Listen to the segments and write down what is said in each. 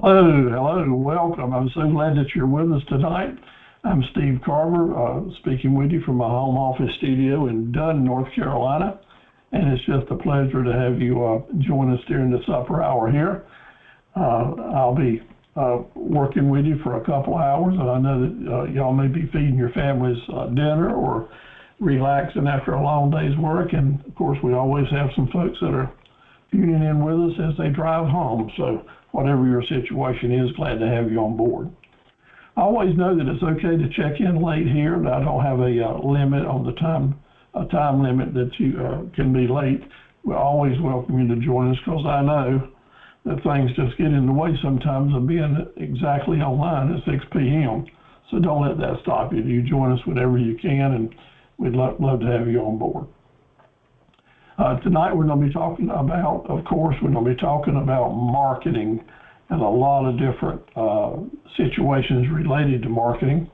Hello, welcome. I'm so glad that you're with us tonight. I'm Steve Carver, speaking with you from my home office studio in Dunn, North Carolina. And it's just a pleasure to have you join us during this upper hour here. I'll be working with you for a couple hours, and I know that y'all may be feeding your families dinner or relaxing after a long day's work. And of course, we always have some folks that are tuning in with us as they drive home. So whatever your situation is, glad to have you on board. I always know that it's okay to check in late here, but I don't have a limit on the time limit that you can be late. We always welcome you to join us because I know that things just get in the way sometimes of being exactly online at 6 p.m. So don't let that stop you. You join us whenever you can, and we'd love to have you on board. Tonight we're going to be talking about, of course, we're going to be talking about marketing and a lot of different situations related to marketing.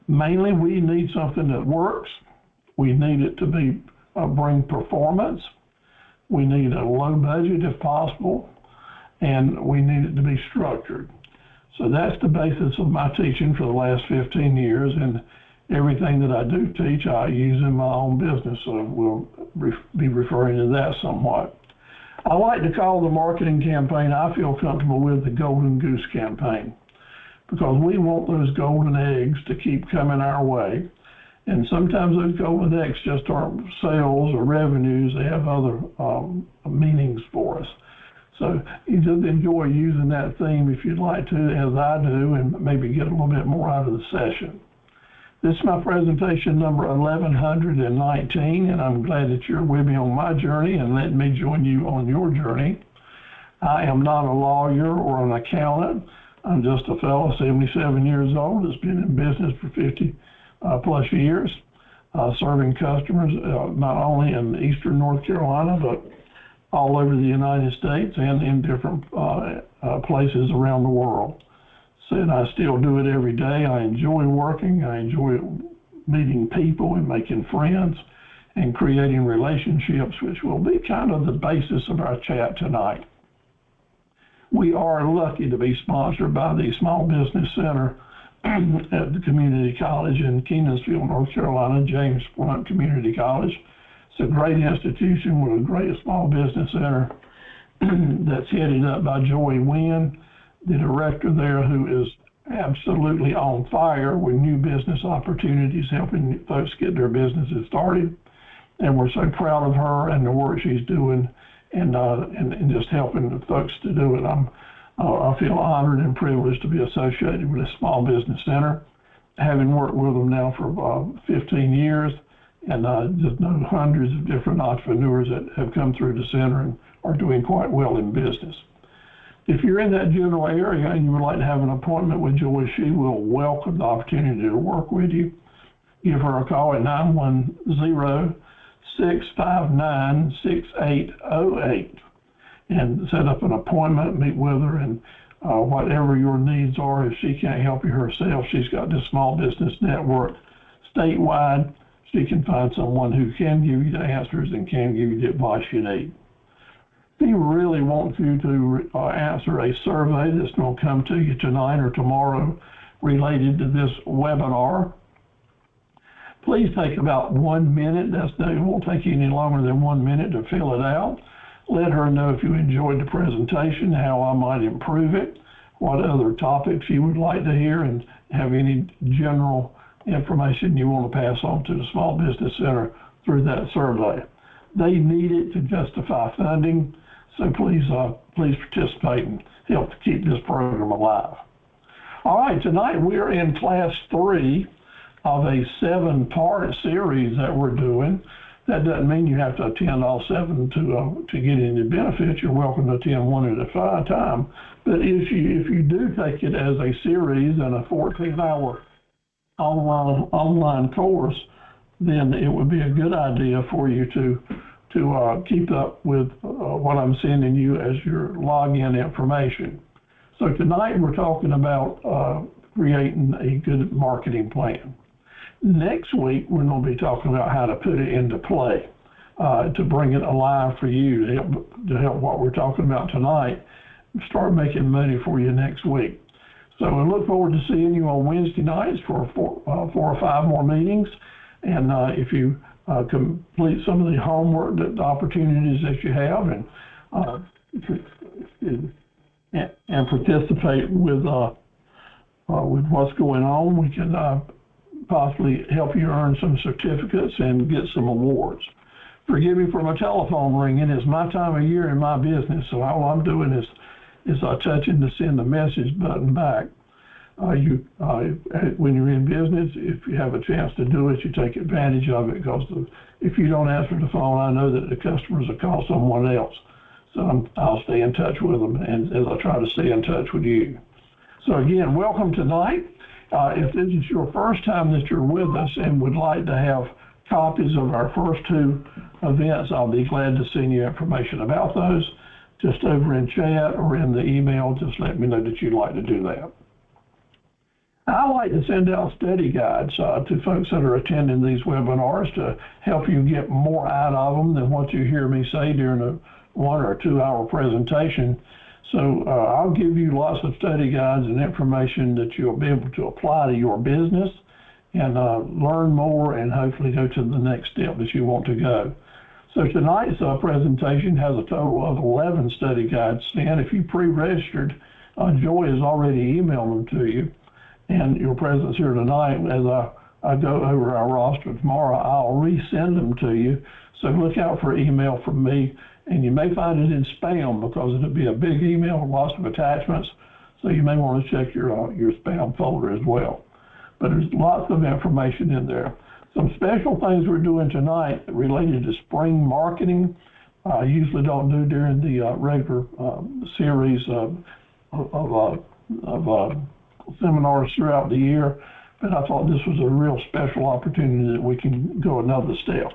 Mainly, we need something that works. We need it to be bring performance. We need a low budget if possible, and we need it to be structured. So that's the basis of my teaching for the last 15 years, and everything that I do teach, I use in my own business, so we'll be referring to that somewhat. I like to call the marketing campaign I feel comfortable with the Golden Goose campaign, because we want those golden eggs to keep coming our way. And sometimes those golden eggs just aren't sales or revenues, they have other meanings for us. So you just enjoy using that theme if you'd like to, as I do, and maybe get a little bit more out of the session. This is my presentation number 1119, and I'm glad that you're with me on my journey and letting me join you on your journey. I am not a lawyer or an accountant. I'm just a fellow 77 years old that's been in business for 50 plus years, serving customers not only in eastern North Carolina, but all over the United States and in different places around the world. And I still do it every day. I enjoy working. I enjoy meeting people and making friends and creating relationships, which will be kind of the basis of our chat tonight. We are lucky to be sponsored by the Small Business Center at the Community College in Kenansville, North Carolina, James Blunt Community College. It's a great institution with a great small business center that's headed up by Joey Wynn, the director there, who is absolutely on fire with new business opportunities, helping folks get their businesses started. And we're so proud of her and the work she's doing and just helping the folks to do it. I feel honored and privileged to be associated with the Small Business Center, having worked with them now for 15 years, and just know hundreds of different entrepreneurs that have come through the center and are doing quite well in business. If you're in that general area and you would like to have an appointment with Joy, she will welcome the opportunity to work with you. Give her a call at 910-659-6808 and set up an appointment, meet with her, and whatever your needs are. If she can't help you herself, she's got this small business network statewide. She can find someone who can give you the answers and can give you the advice you need. If you really want you to answer a survey that's going to come to you tonight or tomorrow related to this webinar, please take about 1 minute. It won't take you any longer than 1 minute to fill it out. Let her know if you enjoyed the presentation, how I might improve it, what other topics you would like to hear, and have any general information you want to pass on to the Small Business Center through that survey. They need it to justify funding, so please participate and help to keep this program alive. All right, tonight we're in class 3 of a 7-part series that we're doing. That doesn't mean you have to attend all 7 to get any benefits. You're welcome to attend one at a time. But if you do take it as a series and a 14-hour online course, then it would be a good idea for you to keep up with what I'm sending you as your login information. So tonight we're talking about creating a good marketing plan. Next week we're going to be talking about how to put it into play. to bring it alive for you, to help what we're talking about tonight start making money for you next week. So I look forward to seeing you on Wednesday nights for 4 or 5 more meetings. And if you complete some of the homework, the opportunities that you have, and participate with what's going on, we can possibly help you earn some certificates and get some awards. Forgive me for my telephone ringing. It's my time of year in my business, so all I'm doing is touching the send the message button back. When you're in business, if you have a chance to do it, you take advantage of it, because if you don't answer the phone, I know that the customers will call someone else. So I'll stay in touch with them, and as I try to stay in touch with you. So again, welcome tonight. If this is your first time that you're with us and would like to have copies of our first 2 events, I'll be glad to send you information about those. Just over in chat or in the email, just let me know that you'd like to do that. I like to send out study guides to folks that are attending these webinars to help you get more out of them than what you hear me say during a 1 or 2 hour presentation. So I'll give you lots of study guides and information that you'll be able to apply to your business and learn more and hopefully go to the next step that you want to go. So tonight's presentation has a total of 11 study guides. And if you pre-registered, Joy has already emailed them to you. And your presence here tonight, as I go over our roster tomorrow, I'll resend them to you. So look out for email from me. And you may find it in spam, because it'll be a big email with lots of attachments. So you may want to check your spam folder as well. But there's lots of information in there. Some special things we're doing tonight related to spring marketing. I usually don't do during the regular series of seminars throughout the year, but I thought this was a real special opportunity that we can go another step.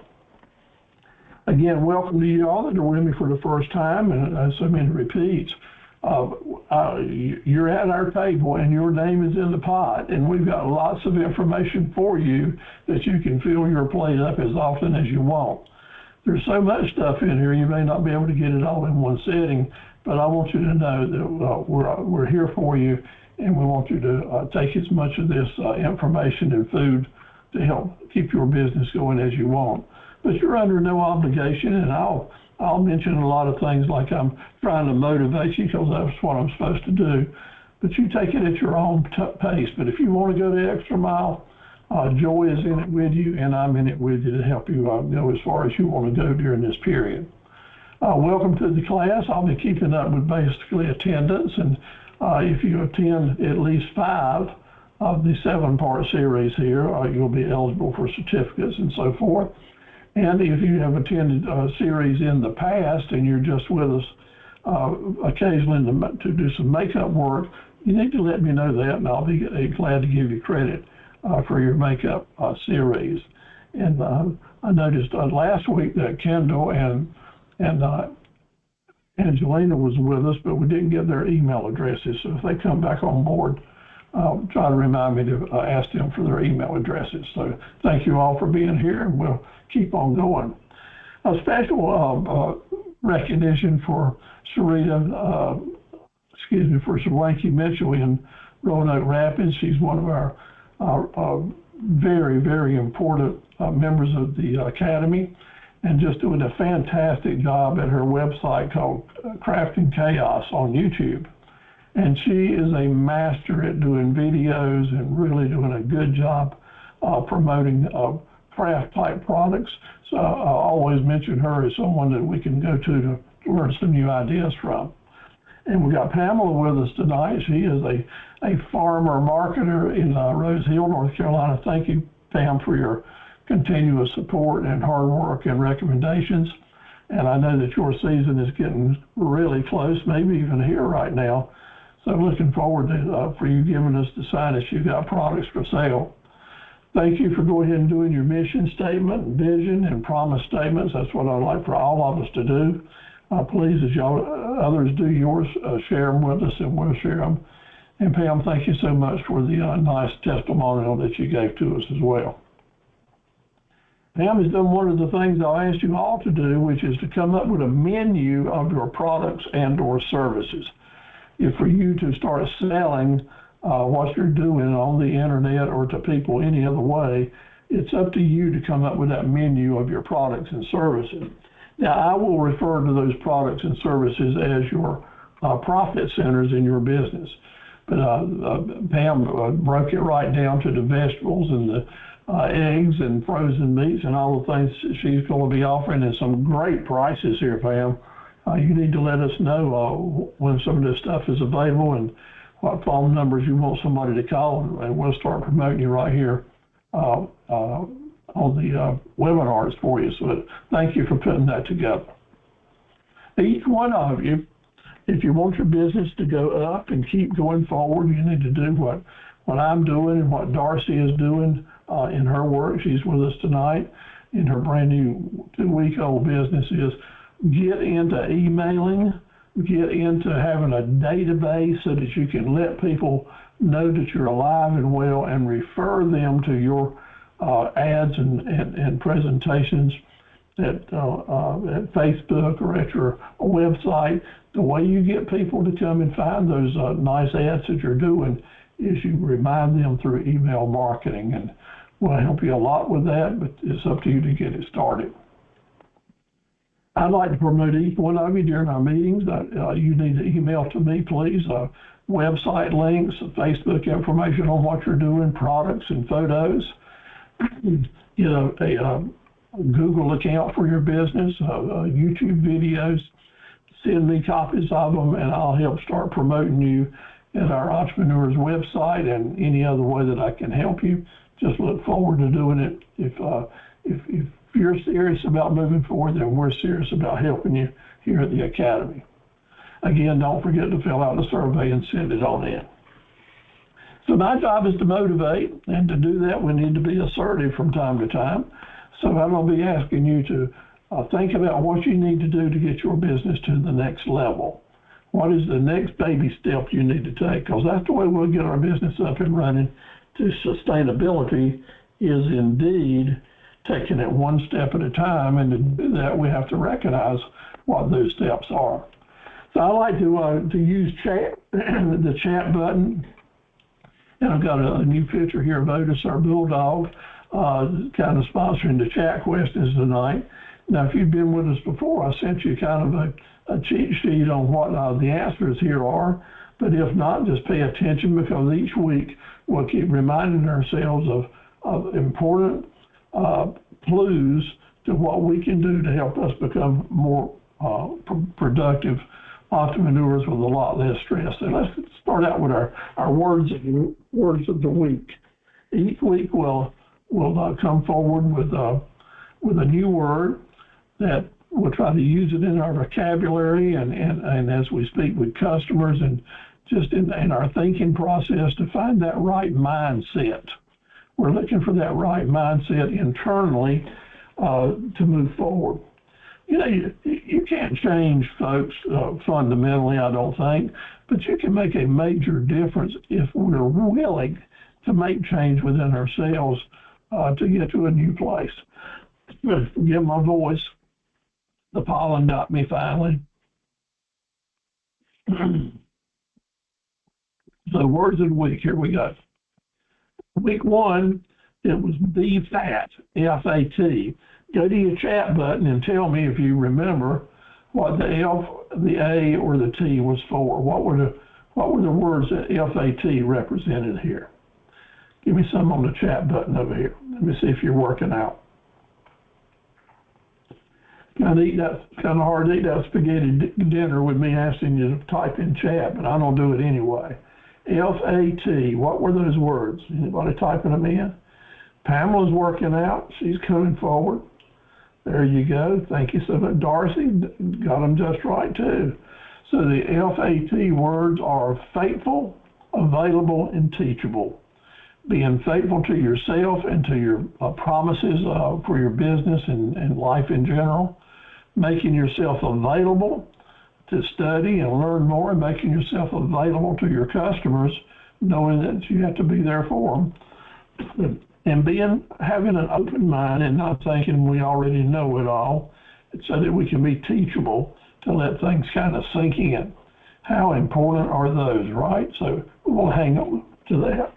Again, welcome to you all that are with me for the first time, and so many repeats. You're at our table and your name is in the pot, and we've got lots of information for you that you can fill your plate up as often as you want. There's so much stuff in here, you may not be able to get it all in one setting, but I want you to know that we're here for you, and we want you to take as much of this information and food to help keep your business going as you want. But you're under no obligation, and I'll mention a lot of things like I'm trying to motivate you, because that's what I'm supposed to do. But you take it at your own pace. But if you want to go the extra mile, Joy is in it with you, and I'm in it with you to help you go as far as you want to go during this period. Welcome to the class. I'll be keeping up with basically attendance, and if you attend at least 5 of the 7-part series here, you'll be eligible for certificates and so forth. And if you have attended a series in the past and you're just with us occasionally to do some makeup work, you need to let me know that, and I'll be glad to give you credit for your makeup series. And I noticed last week that Kendall and Angelina was with us, but we didn't get their email addresses. So if they come back on board, try to remind me to ask them for their email addresses. So thank you all for being here, and we'll keep on going. A special recognition for Sarita, for Solanke Mitchell in Roanoke Rapids. She's one of our very, very important members of the Academy, and just doing a fantastic job at her website called Crafting Chaos on YouTube. And she is a master at doing videos and really doing a good job promoting craft type products. So I always mention her as someone that we can go to learn some new ideas from. And we got Pamela with us tonight. She is a farmer marketer in Rose Hill, North Carolina. Thank you, Pam, for your continuous support and hard work and recommendations. And I know that your season is getting really close, maybe even here right now. So looking forward to for you giving us the sign that you've got products for sale. Thank you for going ahead and doing your mission statement, vision, and promise statements. That's what I'd like for all of us to do. Please, as y'all others do yours, share them with us, and we'll share them. And Pam, thank you so much for the nice testimonial that you gave to us as well. Pam has done one of the things I'll ask you all to do, which is to come up with a menu of your products and or services. If for you to start selling what you're doing on the internet or to people any other way, it's up to you to come up with that menu of your products and services. Now, I will refer to those products and services as your profit centers in your business. But Pam broke it right down to the vegetables and the eggs and frozen meats and all the things she's going to be offering, and some great prices here, Pam. You need to let us know when some of this stuff is available and what phone numbers you want somebody to call, and we'll start promoting you right here on the webinars for you. So thank you for putting that together. Each one of you, if you want your business to go up and keep going forward, you need to do what I'm doing and what Darcy is doing in her work. She's with us tonight in her brand new 2-week-old business, is get into emailing, get into having a database so that you can let people know that you're alive and well and refer them to your ads and presentations at Facebook or at your website. The way you get people to come and find those nice ads that you're doing is you remind them through email marketing, and we'll help you a lot with that, but it's up to you to get it started. I'd like to promote each one of you during our meetings. You need to email to me, please. Website links, Facebook information on what you're doing, products and photos. You know, a Google account for your business, YouTube videos. Send me copies of them, and I'll help start promoting you at our entrepreneurs website and any other way that I can help you. Just look forward to doing it. If you're serious about moving forward, then we're serious about helping you here at the Academy. Again, don't forget to fill out the survey and send it on in. So my job is to motivate, and to do that, we need to be assertive from time to time. So I'm going to be asking you to think about what you need to do to get your business to the next level. What is the next baby step you need to take? Because that's the way we'll get our business up and running to sustainability, is indeed taking it one step at a time, and to do that, we have to recognize what those steps are. So I like to use chat, the chat button, and I've got a new picture here of Otis, our bulldog, kind of sponsoring the chat questions tonight. Now, if you've been with us before, I sent you kind of a cheat sheet on what the answers here are, but if not, just pay attention, because each week we'll keep reminding ourselves of important clues to what we can do to help us become more productive entrepreneurs with a lot less stress. So let's start out with our words of the week. Each week we'll come forward with a new word that we'll try to use it in our vocabulary and as we speak with customers, and just in our thinking process to find that right mindset. We're looking for that right mindset internally to move forward. You know, you can't change folks fundamentally, I don't think, but you can make a major difference if we're willing to make change within ourselves to get to a new place. Forgive my voice. The pollen got me finally. So words of the week, here we go. Week one, it was be fat, F-A-T. Go to your chat button and tell me if you remember what the F, the A, or the T was for. What were the words that F-A-T represented here? Give me some on the chat button over here. Let me see if you're working out. Kind of hard to eat that spaghetti dinner with me asking you to type in chat, but I don't do it anyway. F-A-T, what were those words? Anybody typing them in? Pamela's working out. She's coming forward. There you go. Thank you so much. Darcy got them just right too. So the F-A-T words are faithful, available, and teachable. Being faithful to yourself and to your promises for your business and life in general. Making yourself available to study and learn more, and making yourself available to your customers, knowing that you have to be there for them. and having an open mind and not thinking we already know it all, so that we can be teachable to let things kind of sink in. How important are those, right? So we'll hang on to that.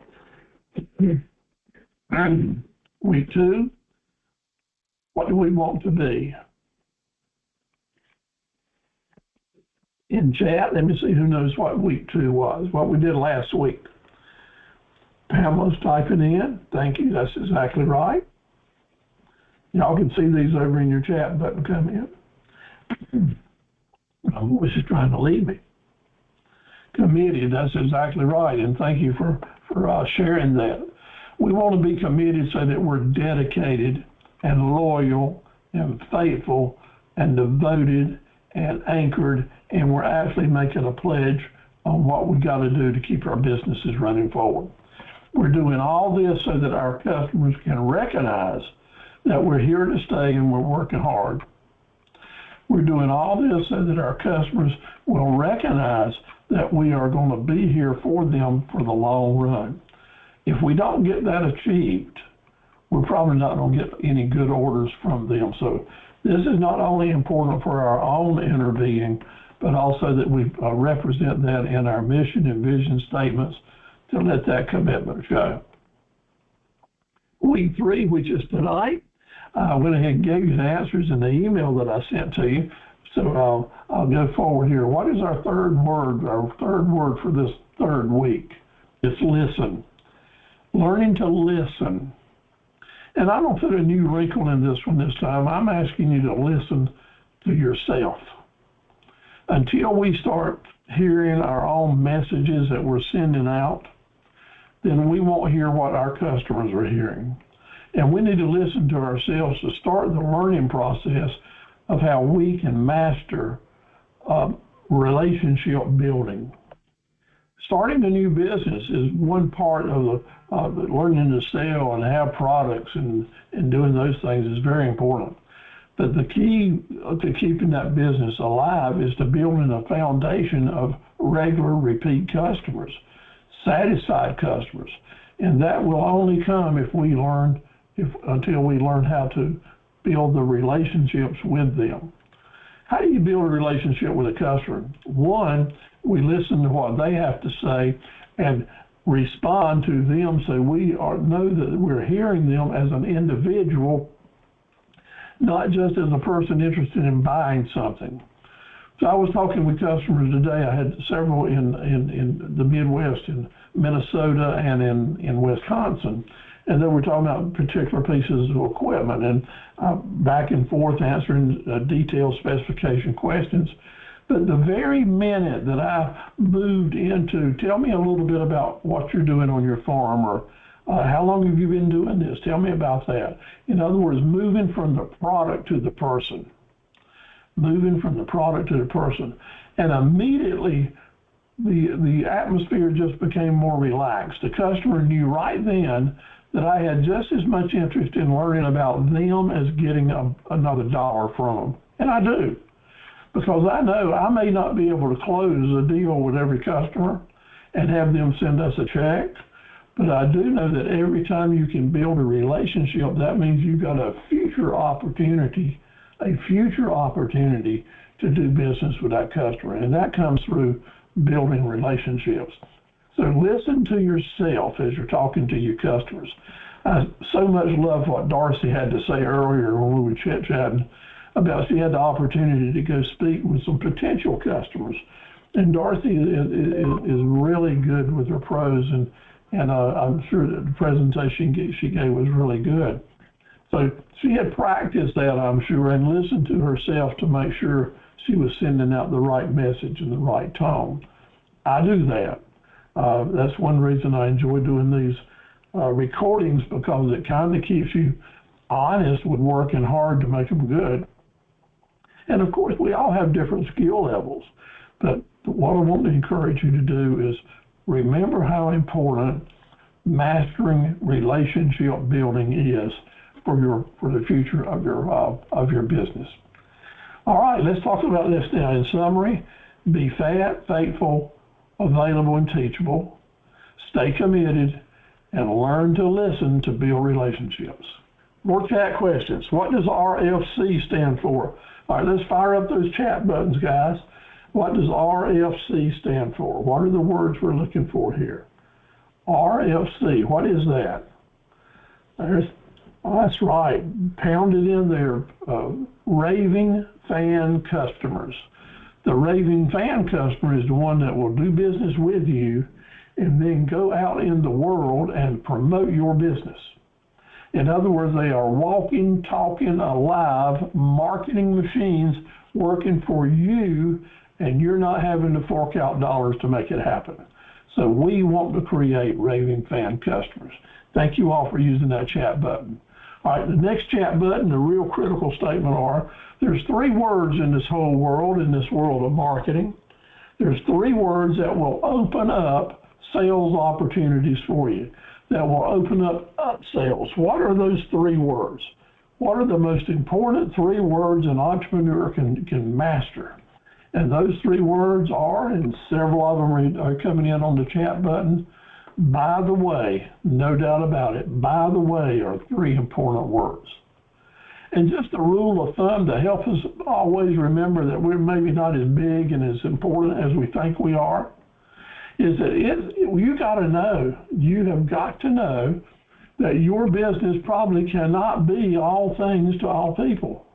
Week 2, what do we want to be? In chat, let me see who knows what week 2 was, what we did last week. Pamela's typing in. Thank you. That's exactly right. Y'all can see these over in your chat button come in. My voice is trying to leave me. Committed, that's exactly right. And thank you for sharing that. We want to be committed so that we're dedicated and loyal and faithful and devoted and anchored, and we're actually making a pledge on what we've got to do to keep our businesses running forward. We're doing all this so that our customers can recognize that we're here to stay and we're working hard. We're doing all this so that our customers will recognize that we are going to be here for them for the long run. If we don't get that achieved, we're probably not going to get any good orders from them. So this is not only important for our own inner being, but also that we represent that in our mission and vision statements to let that commitment show. Week 3, which is tonight, I went ahead and gave you the answers in the email that I sent to you. So I'll go forward here. What is our third word? Our third word for this third week? It's listen. Learning to listen. And I don't put a new wrinkle in this one this time. I'm asking you to listen to yourself. Until we start hearing our own messages that we're sending out, then we won't hear what our customers are hearing. And we need to listen to ourselves to start the learning process of how we can master relationship building. Starting a new business is one part of the learning to sell and have products and doing those things is very important. But the key to keeping that business alive is to building a foundation of regular repeat customers, satisfied customers. And that will only come until we learn how to build the relationships with them. How do you build a relationship with a customer? One, we listen to what they have to say and respond to them so we know that we're hearing them as an individual, not just as a person interested in buying something. So I was talking with customers today. I had several in the Midwest, in Minnesota and in Wisconsin, and they were talking about particular pieces of equipment and back and forth answering detailed specification questions. But the very minute that I moved into, tell me a little bit about what you're doing on your farm, or how long have you been doing this? Tell me about that. In other words, moving from the product to the person. Moving from the product to the person. And immediately the atmosphere just became more relaxed. The customer knew right then that I had just as much interest in learning about them as getting another dollar from them. And I do. Because I know I may not be able to close a deal with every customer and have them send us a check, but I do know that every time you can build a relationship, that means you've got a future opportunity to do business with that customer. And that comes through building relationships. So listen to yourself as you're talking to your customers. I so much love what Darcy had to say earlier when we were chit-chatting about she had the opportunity to go speak with some potential customers. And Darcy is really good with her prose, and I'm sure that the presentation she gave was really good. So she had practiced that, I'm sure, and listened to herself to make sure she was sending out the right message in the right tone. I do that. That's one reason I enjoy doing these recordings, because it kind of keeps you honest with working hard to make them good. And of course, we all have different skill levels, but what I want to encourage you to do is remember how important mastering relationship building is for the future of your business. All right, let's talk about this now. In summary, be faithful, available, and teachable. Stay committed, and learn to listen to build relationships. More chat questions. What does RFC stand for? All right, let's fire up those chat buttons, guys. What does RFC stand for? What are the words we're looking for here? RFC, what is that? That's right, pounded in there, raving fan customers. The raving fan customer is the one that will do business with you and then go out in the world and promote your business. In other words, they are walking, talking, alive, marketing machines working for you, and you're not having to fork out dollars to make it happen. So we want to create raving fan customers. Thank you all for using that chat button. All right, the next chat button, the real critical statement are, there's three words in this whole world, in this world of marketing. There's three words that will open up sales opportunities for you, that will open up upsells. What are those three words? What are the most important three words an entrepreneur can master? And those three words are, and several of them are coming in on the chat button, by the way, no doubt about it, by the way are three important words. And just a rule of thumb to help us always remember that we're maybe not as big and as important as we think we are, is that you got to know, you have got to know that your business probably cannot be all things to all people.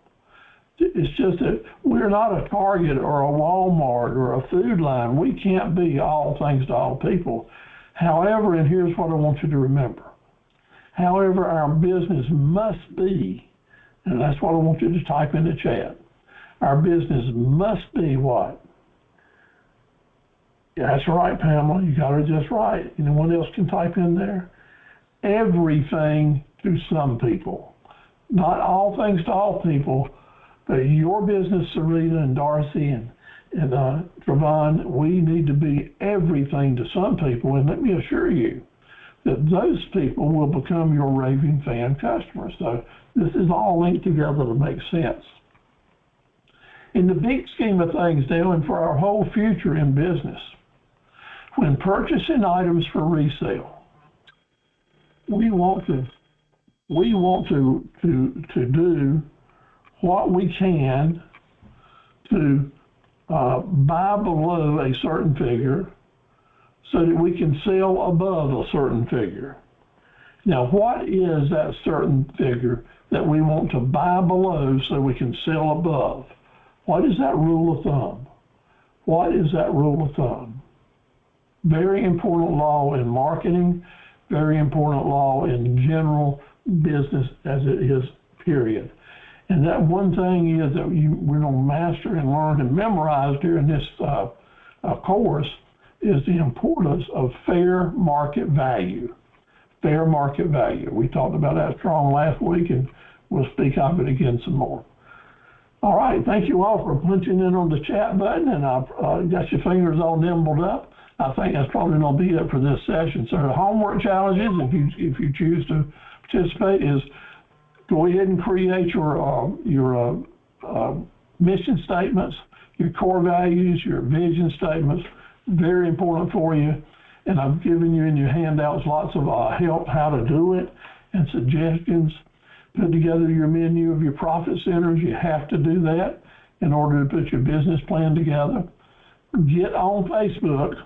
It's just that we're not a Target or a Walmart or a Food Line. We can't be all things to all people. However, and here's what I want you to remember. However, our business must be, and that's what I want you to type in the chat. Our business must be what? Yeah, that's right, Pamela. You got it just right. Anyone else can type in there? Everything to some people. Not all things to all people, but your business, Sarita and Darcy and Trevon, we need to be everything to some people. And let me assure you that those people will become your raving fan customers. So this is all linked together to make sense. In the big scheme of things, Dale, and for our whole future in business, when purchasing items for resale, we want to do what we can to buy below a certain figure so that we can sell above a certain figure. Now, what is that certain figure that we want to buy below so we can sell above? What is that rule of thumb? What is that rule of thumb? Very important law in marketing, very important law in general business as it is, period. And that one thing is that we're going to master and learn and memorize during this course is the importance of fair market value. Fair market value. We talked about that strong last week, and we'll speak of it again some more. All right, thank you all for punching in on the chat button, and I've got your fingers all nimbled up. I think that's probably going to be it for this session. So the homework challenges, if you choose to participate, is go ahead and create your mission statements, your core values, your vision statements. Very important for you. And I've given you in your handouts lots of help how to do it and suggestions. Put together your menu of your profit centers. You have to do that in order to put your business plan together. Get on Facebook.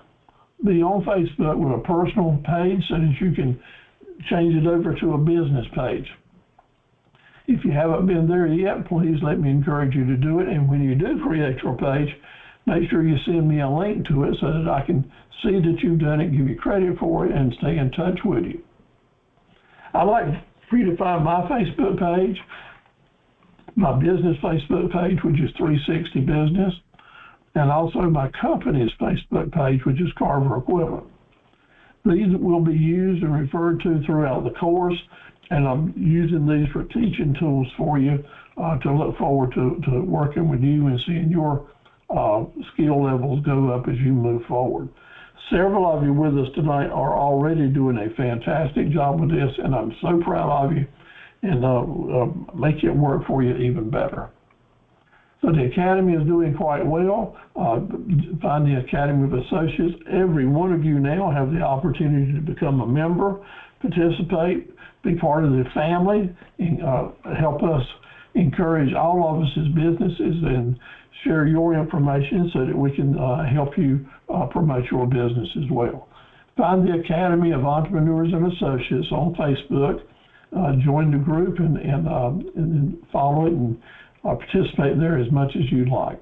Be on Facebook with a personal page so that you can change it over to a business page. If you haven't been there yet, please let me encourage you to do it. And when you do create your page, make sure you send me a link to it so that I can see that you've done it, give you credit for it, and stay in touch with you. I'd like for you to find my Facebook page, my business Facebook page, which is 360 Business, and also my company's Facebook page, which is Carver Equipment. These will be used and referred to throughout the course, and I'm using these for teaching tools for you to look forward to working with you and seeing your skill levels go up as you move forward. Several of you with us tonight are already doing a fantastic job with this, and I'm so proud of you, and make it work for you even better. So the Academy is doing quite well. Find the Academy of Associates. Every one of you now have the opportunity to become a member, participate, be part of the family, and help us encourage all of us as businesses and share your information so that we can help you promote your business as well. Find the Academy of Entrepreneurs and Associates on Facebook. Join the group and follow it and participate there as much as you'd like.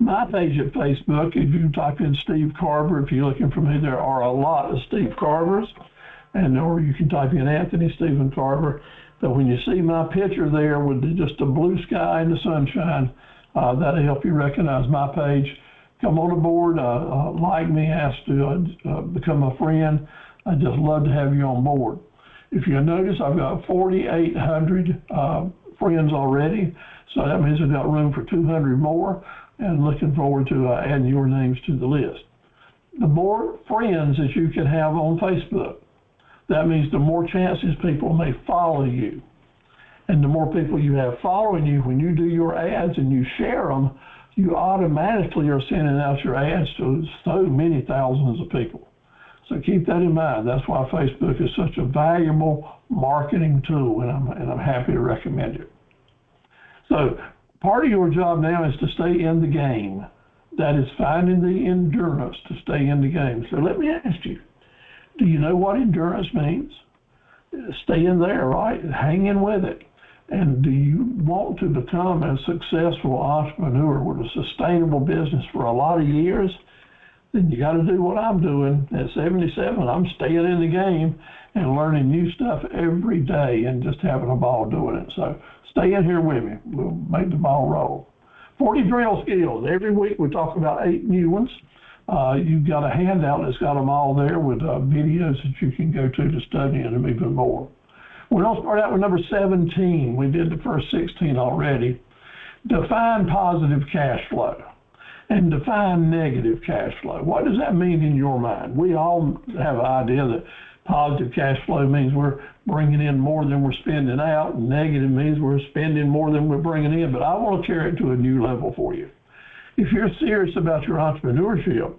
My page at Facebook, if you type in Steve Carver, if you're looking for me, there are a lot of Steve Carvers, or you can type in Anthony Stephen Carver. But when you see my picture there with just a blue sky and the sunshine, that'll help you recognize my page. Come on aboard, like me, ask to become a friend. I'd just love to have you on board. If you notice, I've got 4,800 friends already, so that means I've got room for 200 more, and looking forward to adding your names to the list. The more friends that you can have on Facebook, that means the more chances people may follow you. And the more people you have following you, when you do your ads and you share them, you automatically are sending out your ads to so many thousands of people. So keep that in mind. That's why Facebook is such a valuable marketing tool, and I'm happy to recommend it. So part of your job now is to stay in the game. That is finding the endurance to stay in the game. So let me ask you, do you know what endurance means? Staying there, right? Hanging with it. And do you want to become a successful entrepreneur with a sustainable business for a lot of years? Then you got to do what I'm doing. At 77, I'm staying in the game and learning new stuff every day and just having a ball doing it. So stay in here with me. We'll make the ball roll. 40 drill skills. Every week we talk about 8 new ones. You've got a handout that's got them all there with videos that you can go to study them even more. We're going to start out with number 17. We did the first 16 already. Define positive cash flow and define negative cash flow. What does that mean in your mind? We all have an idea that positive cash flow means we're bringing in more than we're spending out, and negative means we're spending more than we're bringing in. But I want to carry it to a new level for you. If you're serious about your entrepreneurship,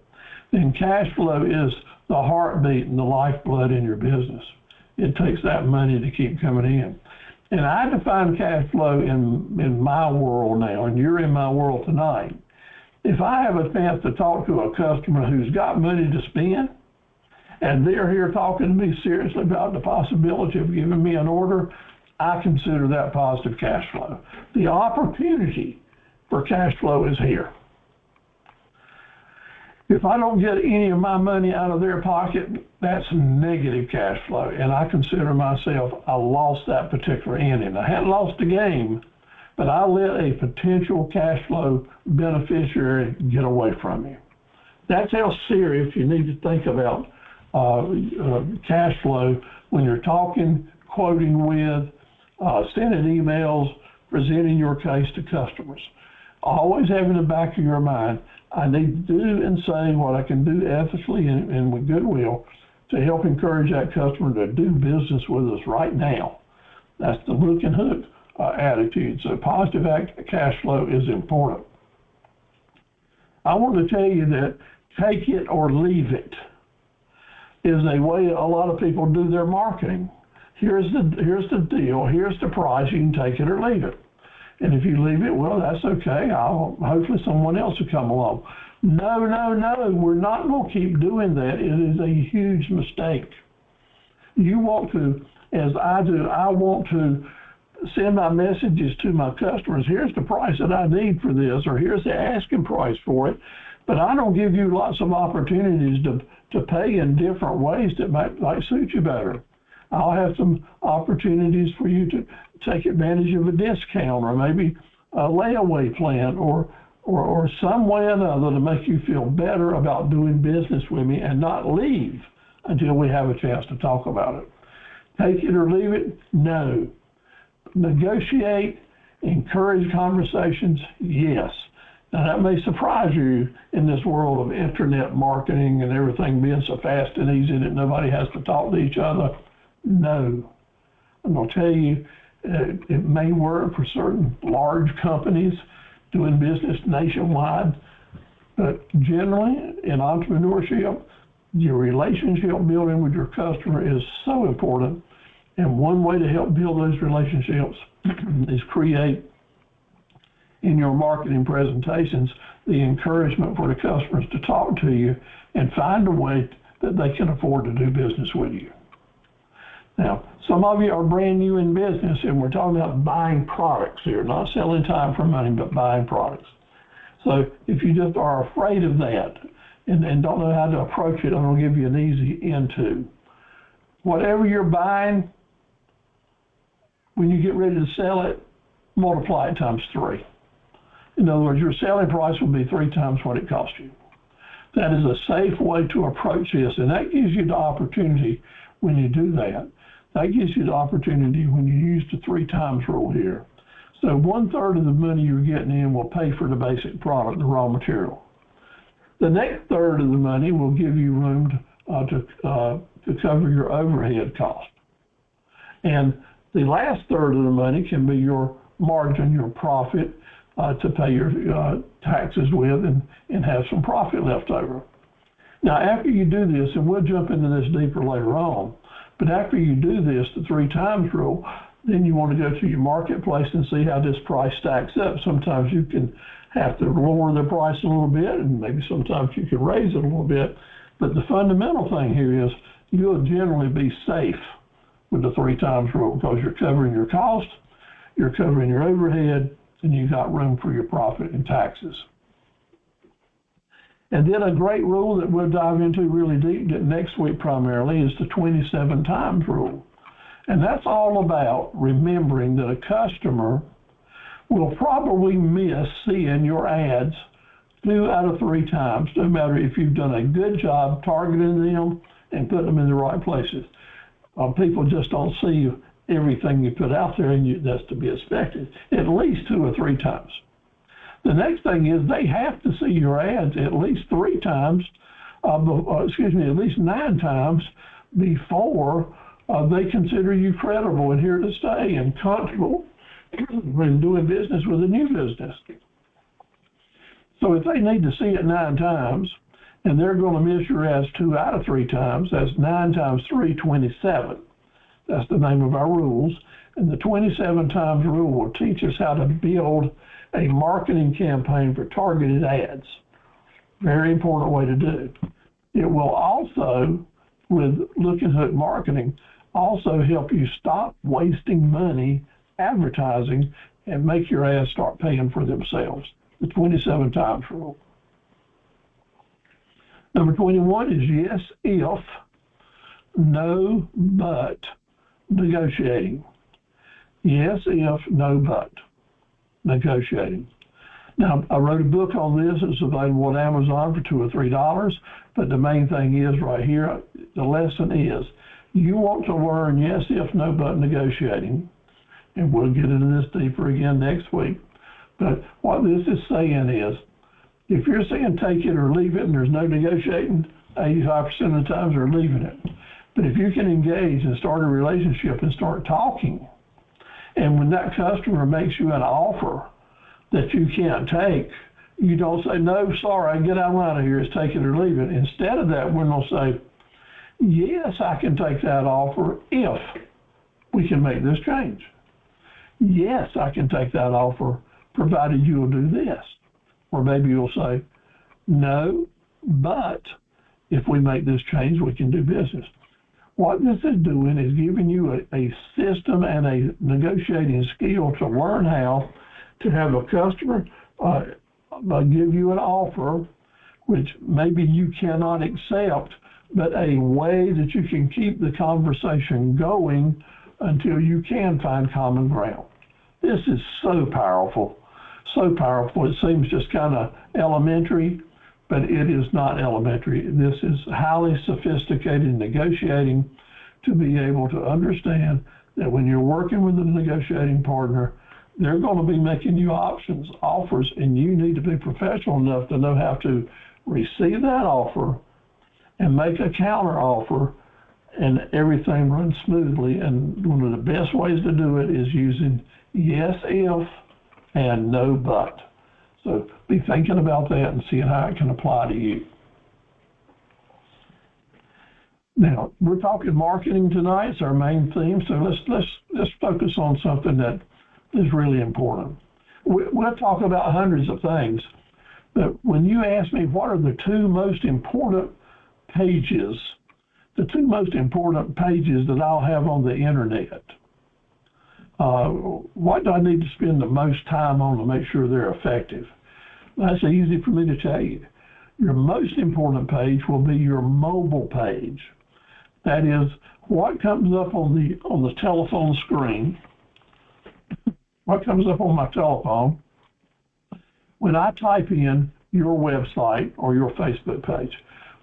then cash flow is the heartbeat and the lifeblood in your business. It takes that money to keep coming in. And I define cash flow in my world now, and you're in my world tonight. If I have a chance to talk to a customer who's got money to spend, and they're here talking to me seriously about the possibility of giving me an order, I consider that positive cash flow. The opportunity for cash flow is here. If I don't get any of my money out of their pocket, that's negative cash flow, and I consider myself, I lost that particular inning. I hadn't lost the game, but I let a potential cash flow beneficiary get away from you. That's how serious you need to think about cash flow when you're talking, quoting with, sending emails, presenting your case to customers. Always have in the back of your mind, I need to do and say what I can do ethically and with goodwill to help encourage that customer to do business with us right now. That's the hook and hook attitude. So positive cash flow is important. I want to tell you that take it or leave it is a way a lot of people do their marketing. Here's the deal. Here's the price. You can take it or leave it. And if you leave it, well, that's okay. Hopefully someone else will come along. No, we're not going to keep doing that. It is a huge mistake. You want to, as I do, I want to send my messages to my customers. Here's the price that I need for this, or here's the asking price for it. But I don't give you lots of opportunities to pay in different ways that might suit you better. I'll have some opportunities for you to take advantage of a discount, or maybe a layaway plan, or some way or another to make you feel better about doing business with me and not leave until we have a chance to talk about it. Take it or leave it? No. Negotiate, encourage conversations? Yes. Now that may surprise you in this world of internet marketing and everything being so fast and easy that nobody has to talk to each other. No. I'm going to tell you, it may work for certain large companies doing business nationwide, but generally in entrepreneurship, Your relationship building with your customer is so important. And one way to help build those relationships is create in your marketing presentations the encouragement for the customers to talk to you and find a way that they can afford to do business with you. Now, some of you are brand new in business, and we're talking about buying products here, not selling time for money, but buying products. So if you just are afraid of that and don't know how to approach it, I'm going to give you an easy into. Whatever you're buying, when you get ready to sell it, multiply it times 3. In other words, your selling price will be 3 times what it cost you. That is a safe way to approach this, and that gives you the opportunity when you do that. That gives you the opportunity when you use the 3 times rule here. So 1/3 of the money you're getting in will pay for the basic product, the raw material. The next third of the money will give you room to cover your overhead cost. And the last third of the money can be your margin, your profit, to pay your taxes with and have some profit left over. Now, after you do this, and we'll jump into this deeper later on, but after you do this, the 3 times rule, then you want to go to your marketplace and see how this price stacks up. Sometimes you can have to lower the price a little bit, and maybe sometimes you can raise it a little bit. But the fundamental thing here is you'll generally be safe with the 3 times rule because you're covering your cost, you're covering your overhead, and you've got room for your profit and taxes. And then a great rule that we'll dive into really deep next week primarily is the 27 times rule. And that's all about remembering that a customer will probably miss seeing your ads 2 out of 3 times, no matter if you've done a good job targeting them and putting them in the right places. People just don't see everything you put out there, and that's to be expected, at least 2 or 3 times. The next thing is they have to see your ads at least 3 times, at least 9 times before they consider you credible and here to stay and comfortable in doing business with a new business. So if they need to see it 9 times and they're going to miss your ads 2 out of 3 times, that's 9 times 3, 27. That's the name of our rules. And the 27 times rule will teach us how to build a marketing campaign for targeted ads. Very important way to do. It will also, with Looking Hook marketing, also help you stop wasting money advertising and make your ads start paying for themselves. The 27 times rule. Number 21 is yes, if, no, but. Negotiating. Yes, if, no, but. Negotiating. Now, I wrote a book on this. It's available at Amazon for $2 or $3. But the main thing is right here, the lesson is, you want to learn yes, if, no, but negotiating. And we'll get into this deeper again next week. But what this is saying is, if you're saying take it or leave it and there's no negotiating, 85% of the times they're leaving it. But if you can engage and start a relationship and start talking, and when that customer makes you an offer that you can't take, you don't say, no, sorry, get out of here, it's take it or leave it. Instead of that, we're going to say, yes, I can take that offer if we can make this change. Yes, I can take that offer provided you'll do this. Or maybe you'll say, no, but if we make this change, we can do business. What this is doing is giving you a system and a negotiating skill to learn how to have a customer give you an offer which maybe you cannot accept, but a way that you can keep the conversation going until you can find common ground. This is so powerful, so powerful. It seems just kind of elementary, but it is not elementary. This is highly sophisticated negotiating to be able to understand that when you're working with a negotiating partner, they're going to be making you offers, and you need to be professional enough to know how to receive that offer and make a counter offer, and everything runs smoothly. And one of the best ways to do it is using yes, if, and no, but. So be thinking about that and seeing how it can apply to you. Now, we're talking marketing tonight. It's our main theme, so let's focus on something that is really important. We'll talk about hundreds of things, but when you ask me what are the two most important pages, the two most important pages that I'll have on the internet, what do I need to spend the most time on to make sure they're effective? That's easy for me to tell you. Your most important page will be your mobile page. That is, what comes up on the telephone screen, what comes up on my telephone when I type in your website or your Facebook page.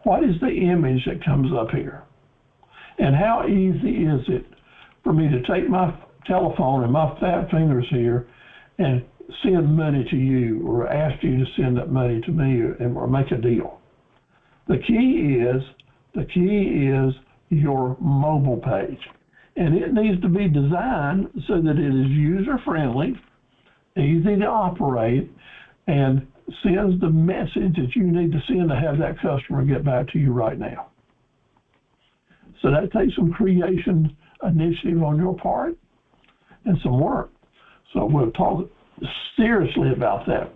What is the image that comes up here? And how easy is it for me to take my telephone and my fat fingers here and send money to you or ask you to send that money to me or make a deal? The key is your mobile page. And it needs to be designed so that it is user-friendly, easy to operate, and sends the message that you need to send to have that customer get back to you right now. So that takes some creation initiative on your part and some work. So we'll talk seriously about that.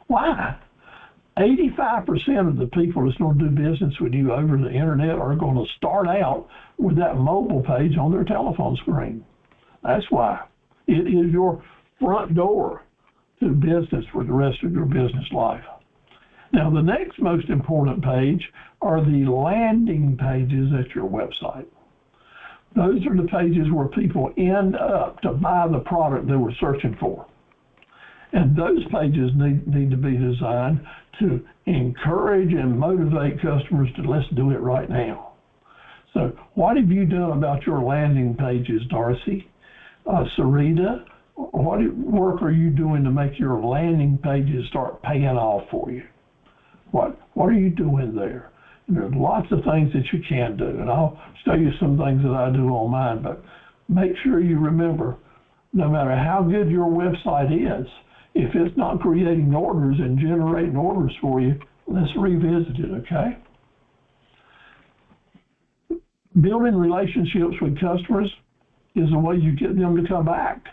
Why? 85% of the people that's going to do business with you over the internet are going to start out with that mobile page on their telephone screen. That's why. It is your front door to business for the rest of your business life. Now, the next most important page are the landing pages at your website. Those are the pages where people end up to buy the product they were searching for. And those pages need to be designed to encourage and motivate customers to let's do it right now. So what have you done about your landing pages, Darcy? Sarita, what work are you doing to make your landing pages start paying off for you? What are you doing there? And there's lots of things that you can do, and I'll show you some things that I do on mine, but make sure you remember, no matter how good your website is, if it's not creating orders and generating orders for you, let's revisit it, okay? Building relationships with customers is a way you get them to come back.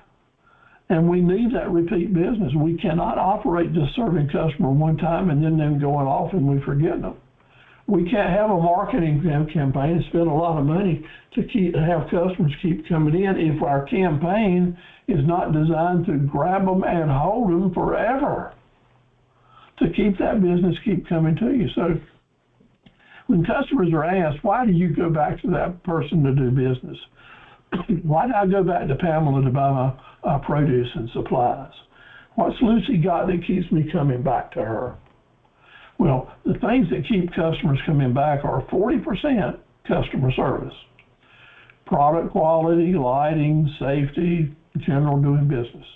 And we need that repeat business. We cannot operate just serving customer one time and then them going off and we forget them. We can't have a marketing campaign and spend a lot of money to have customers keep coming in if our campaign is not designed to grab them and hold them forever, to keep that business keep coming to you. So when customers are asked, why do you go back to that person to do business? Why do I go back to Pamela to buy my produce and supplies? What's Lucy got that keeps me coming back to her? Well, the things that keep customers coming back are 40% customer service, product quality, lighting, safety, general doing business.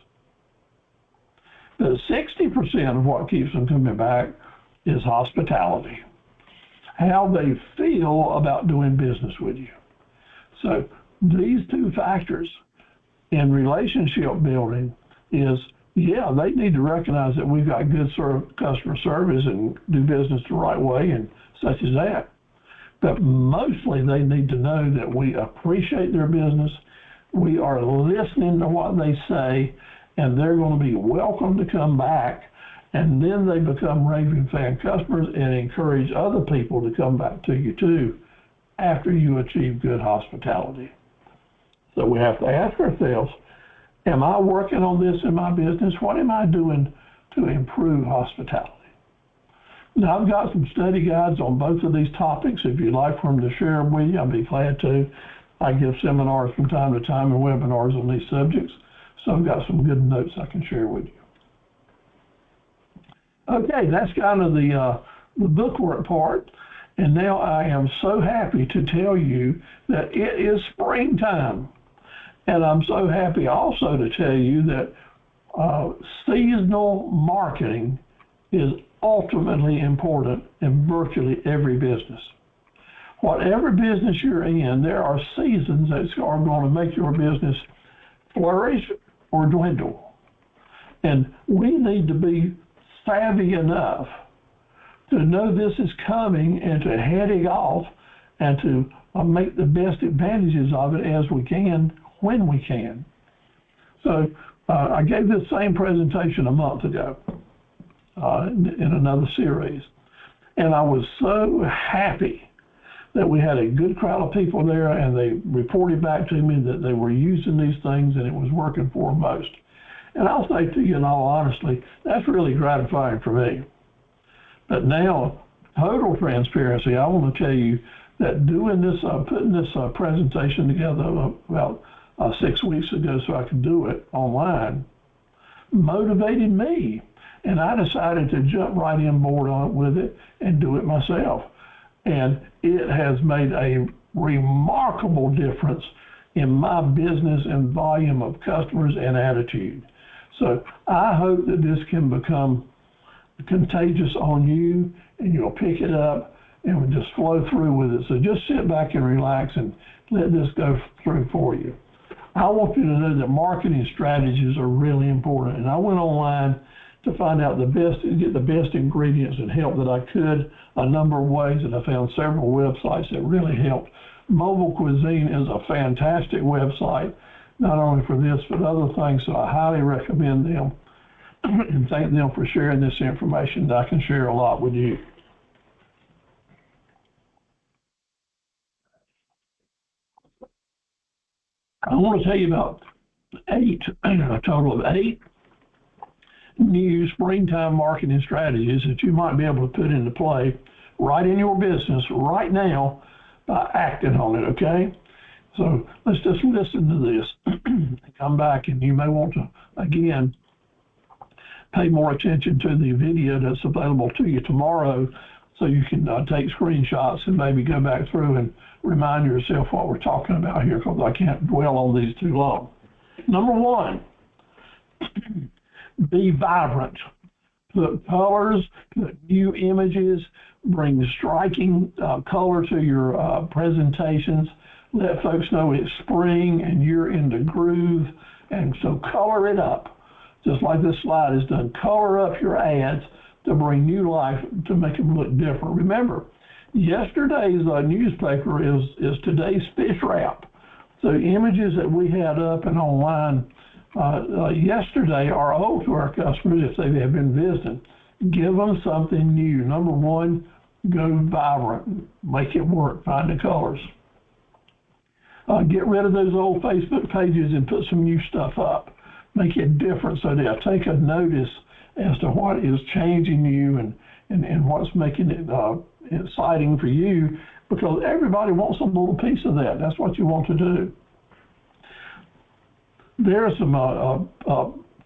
But 60% of what keeps them coming back is hospitality, how they feel about doing business with you. So these two factors in relationship building is, yeah, they need to recognize that we've got good customer service and do business the right way and such as that. But mostly they need to know that we appreciate their business, we are listening to what they say, and they're going to be welcome to come back, and then they become raving fan customers and encourage other people to come back to you too after you achieve good hospitality. So we have to ask ourselves, am I working on this in my business? What am I doing to improve hospitality? Now, I've got some study guides on both of these topics. If you'd like for them to share them with you, I'd be glad to. I give seminars from time to time and webinars on these subjects, so I've got some good notes I can share with you. Okay, that's kind of the bookwork part. And now I am so happy to tell you that it is springtime. And I'm so happy also to tell you that seasonal marketing is ultimately important in virtually every business. Whatever business you're in, there are seasons that are going to make your business flourish or dwindle. And we need to be savvy enough to know this is coming and to head it off and to make the best advantages of it as we can when we can. So I gave this same presentation a month ago in another series, and I was so happy that we had a good crowd of people there, and they reported back to me that they were using these things and it was working for them most. And I'll say to you in all honesty, that's really gratifying for me. But now, total transparency, I want to tell you that doing this, putting this presentation together about 6 weeks ago so I could do it online, motivated me. And I decided to jump right in board on it with it and do it myself. And it has made a remarkable difference in my business and volume of customers and attitude. So I hope that this can become contagious on you, and you'll pick it up and we'll just flow through with it. So just sit back and relax and let this go through for you. I want you to know that marketing strategies are really important. And I went online to find out get the best ingredients and help that I could a number of ways, and I found several websites that really helped. Mobile Cuisine is a fantastic website, not only for this, but other things, so I highly recommend them and thank them for sharing this information that I can share a lot with you. I want to tell you about a total of 8 new springtime marketing strategies that you might be able to put into play right in your business right now by acting on it, okay? So let's just listen to this and come back, and you may want to, again, pay more attention to the video that's available to you tomorrow so you can take screenshots and maybe go back through and remind yourself what we're talking about here, because I can't dwell on these too long. Number 1, be vibrant. Put colors, put new images, bring striking color to your presentations. Let folks know it's spring and you're in the groove, and so color it up. Just like this slide has done, color up your ads to bring new life, to make them look different. Remember, yesterday's newspaper is today's fish wrap. So images that we had up and online yesterday are old to our customers if they have been visiting. Give them something new. Number 1, go vibrant. Make it work. Find the colors. Get rid of those old Facebook pages and put some new stuff up. Make it different so they'll take a notice as to what is changing you and what's making it exciting for you, because everybody wants a little piece of that. That's what you want to do. There are some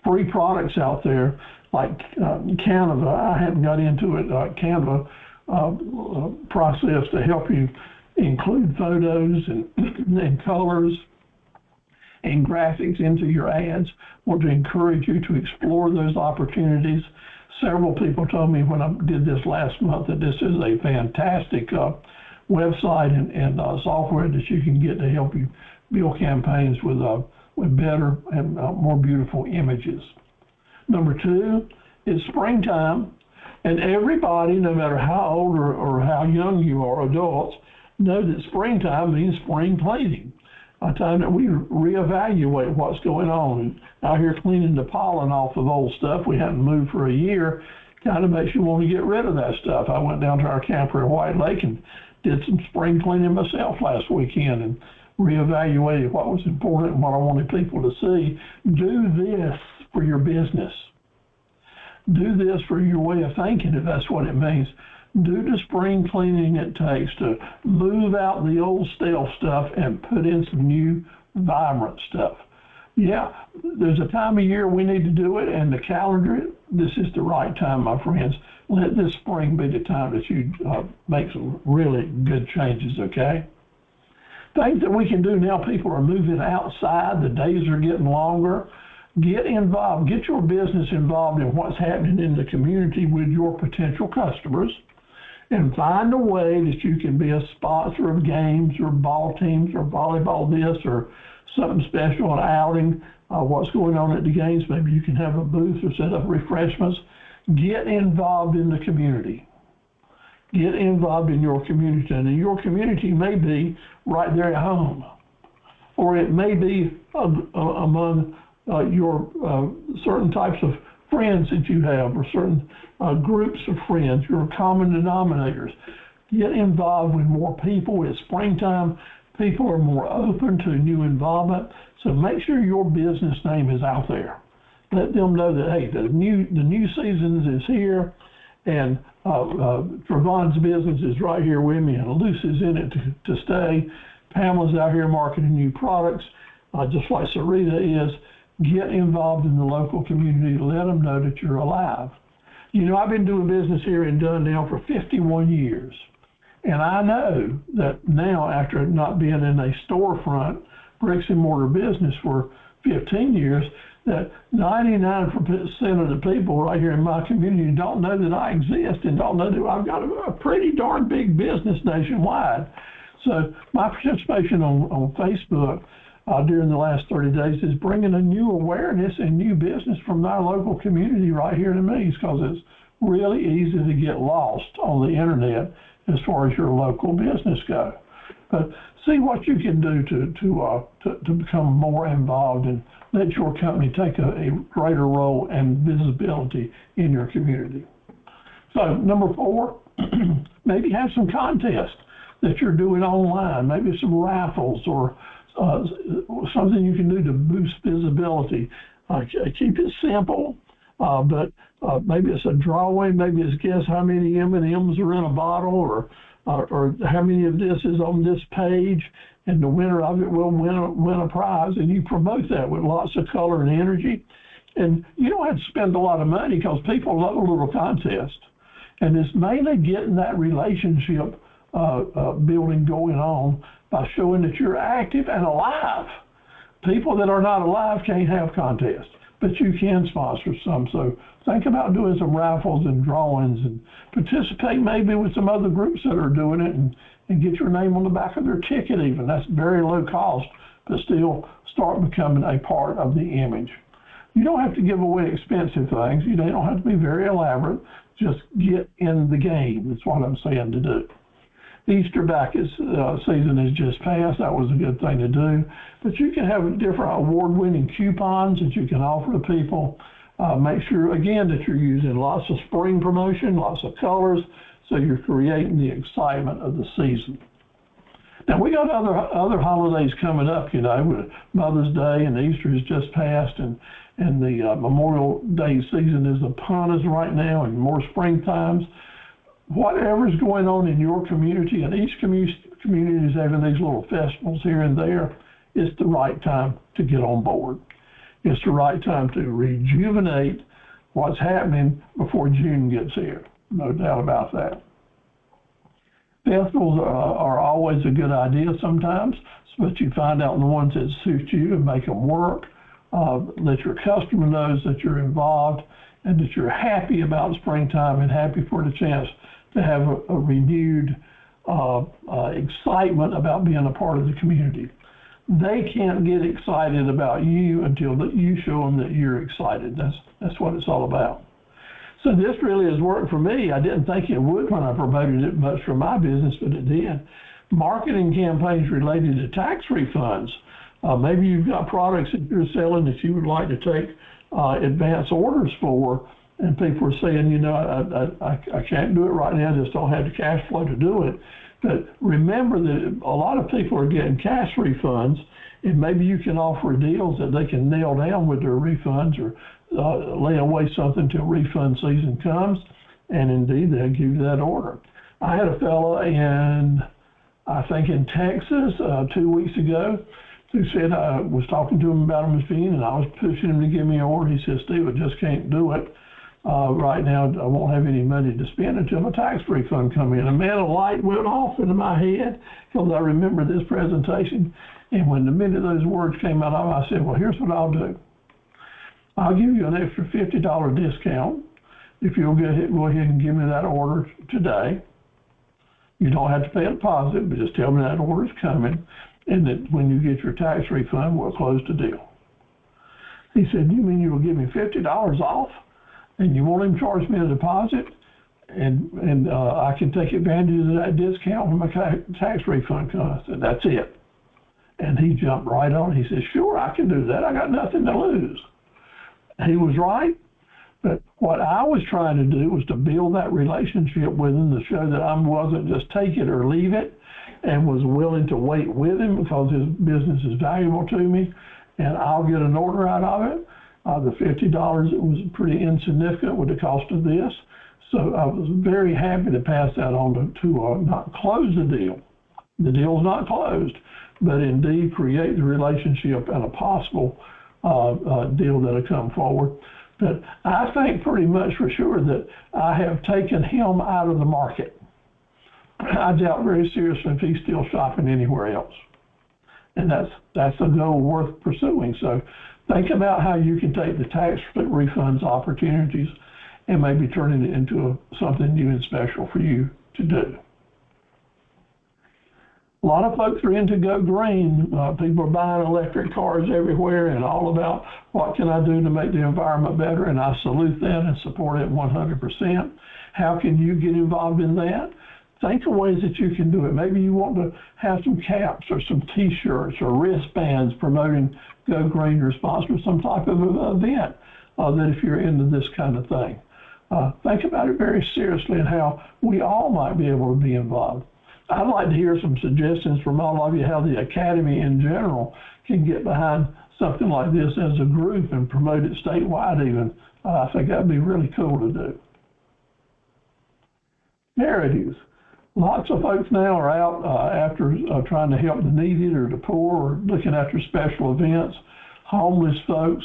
free products out there like Canva. I haven't got into it. Canva process to help you include photos and colors and graphics into your ads. I want to encourage you to explore those opportunities. Several people told me when I did this last month that this is a fantastic website and software that you can get to help you build campaigns with better and more beautiful images. Number 2 is springtime, and everybody, no matter how old or how young you are, adults, know that springtime means spring cleaning. A time that we reevaluate what's going on. And out here cleaning the pollen off of old stuff we hadn't moved for a year kind of makes you want to get rid of that stuff. I went down to our camper at White Lake and did some spring cleaning myself last weekend and reevaluated what was important and what I wanted people to see. Do this for your business. Do this for your way of thinking, if that's what it means. Do the spring cleaning it takes to move out the old stale stuff and put in some new, vibrant stuff. Yeah, there's a time of year we need to do it, and the calendar, this is the right time, my friends. Let this spring be the time that you make some really good changes, okay? Things that we can do now, people are moving outside, the days are getting longer. Get involved, get your business involved in what's happening in the community with your potential customers, and find a way that you can be a sponsor of games or ball teams or volleyball this or something special, an outing, what's going on at the games. Maybe you can have a booth or set up refreshments. Get involved in the community. Get involved in your community, and your community may be right there at home, or it may be among your certain types of friends that you have, or certain groups of friends, your common denominators. Get involved with more people. It's springtime. People are more open to new involvement. So make sure your business name is out there. Let them know that, hey, the new season is here, and Trevon's business is right here with me, and Lucy's in it to stay. Pamela's out here marketing new products, just like Sarita is. Get involved in the local community. Let them know that you're alive. You know, I've been doing business here in Dunn now for 51 years. And I know that now, after not being in a storefront, bricks and mortar business for 15 years, that 99% of the people right here in my community don't know that I exist and don't know that I've got a pretty darn big business nationwide. So my participation on Facebook during the last 30 days is bringing a new awareness and new business from our local community right here to me, because it's really easy to get lost on the internet as far as your local business goes. But see what you can do to become more involved and let your company take a greater role and visibility in your community. So number 4, maybe have some contests that you're doing online, maybe some raffles or something you can do to boost visibility. Keep it simple, but maybe it's a drawing, maybe it's guess how many M&Ms are in a bottle, or how many of this is on this page, and the winner of it will win a prize, and you promote that with lots of color and energy. And you don't have to spend a lot of money, because people love a little contest. And it's mainly getting that relationship building going on by showing that you're active and alive. People that are not alive can't have contests, but you can sponsor some. So think about doing some raffles and drawings, and participate maybe with some other groups that are doing it, and get your name on the back of their ticket even. That's very low cost, but still start becoming a part of the image. You don't have to give away expensive things. You don't have to be very elaborate. Just get in the game. That's what I'm saying to do. Easter season has just passed. That was a good thing to do. But you can have different award-winning coupons that you can offer to people. Make sure, again, that you're using lots of spring promotion, lots of colors, so you're creating the excitement of the season. Now, we got other holidays coming up, you know, with Mother's Day, and Easter has just passed, and the Memorial Day season is upon us right now, and more spring times. Whatever's going on in your community, and each community is having these little festivals here and there, it's the right time to get on board. It's the right time to rejuvenate what's happening before June gets here. No doubt about that. Festivals are always a good idea sometimes, but you find out the ones that suit you and make them work. Let your customer knows that you're involved and that you're happy about springtime and happy for the chance to have a renewed excitement about being a part of the community. They can't get excited about you until you show them that you're excited. That's what it's all about. So this really has worked for me. I didn't think it would when I promoted it much for my business, but it did. Marketing campaigns related to tax refunds. Maybe you've got products that you're selling that you would like to take advance orders for, and people are saying, you know, I can't do it right now, I just don't have the cash flow to do it. But remember that a lot of people are getting cash refunds, and maybe you can offer deals that they can nail down with their refunds, or lay away something till refund season comes, and indeed they'll give you that order. I had a fellow I think in Texas 2 weeks ago, who said I was talking to him about a machine, and I was pushing him to give me an order. He said, Steve, I just can't do it. Right now, I won't have any money to spend until my tax refund come in. And man, a light went off into my head, because I remember this presentation. And when the minute those words came out, I said, well, here's what I'll do. I'll give you an extra $50 discount if you'll go ahead and give me that order today. You don't have to pay a deposit, but just tell me that order's coming, and that when you get your tax refund, we'll close the deal. He said, you mean you'll give me $50 off, and you won't even charge me a deposit? I can take advantage of that discount when my tax refund comes. And that's it. And he jumped right on. He said, sure, I can do that. I got nothing to lose. He was right. But what I was trying to do was to build that relationship with him to show that I wasn't just take it or leave it, and was willing to wait with him because his business is valuable to me, and I'll get an order out of it. The $50, it was pretty insignificant with the cost of this. So I was very happy to pass that on to not close the deal. The deal's not closed, but indeed create the relationship and a possible deal that'll come forward. But I think pretty much for sure that I have taken him out of the market. I doubt very seriously if he's still shopping anywhere else. And that's a goal worth pursuing. So think about how you can take the tax refunds opportunities and maybe turning it into something new and special for you to do. A lot of folks are into Go Green. People are buying electric cars everywhere and all about what can I do to make the environment better, and I salute that and support it 100%. How can you get involved in that? Think of ways that you can do it. Maybe you want to have some caps or some T-shirts or wristbands promoting Go Green Responsible, some type of event that if you're into this kind of thing. Think about it very seriously and how we all might be able to be involved. I'd like to hear some suggestions from all of you how the Academy in general can get behind something like this as a group and promote it statewide even. I think that'd be really cool to do. Charities. Lots of folks now are out after trying to help the needy or the poor or looking after special events. Homeless folks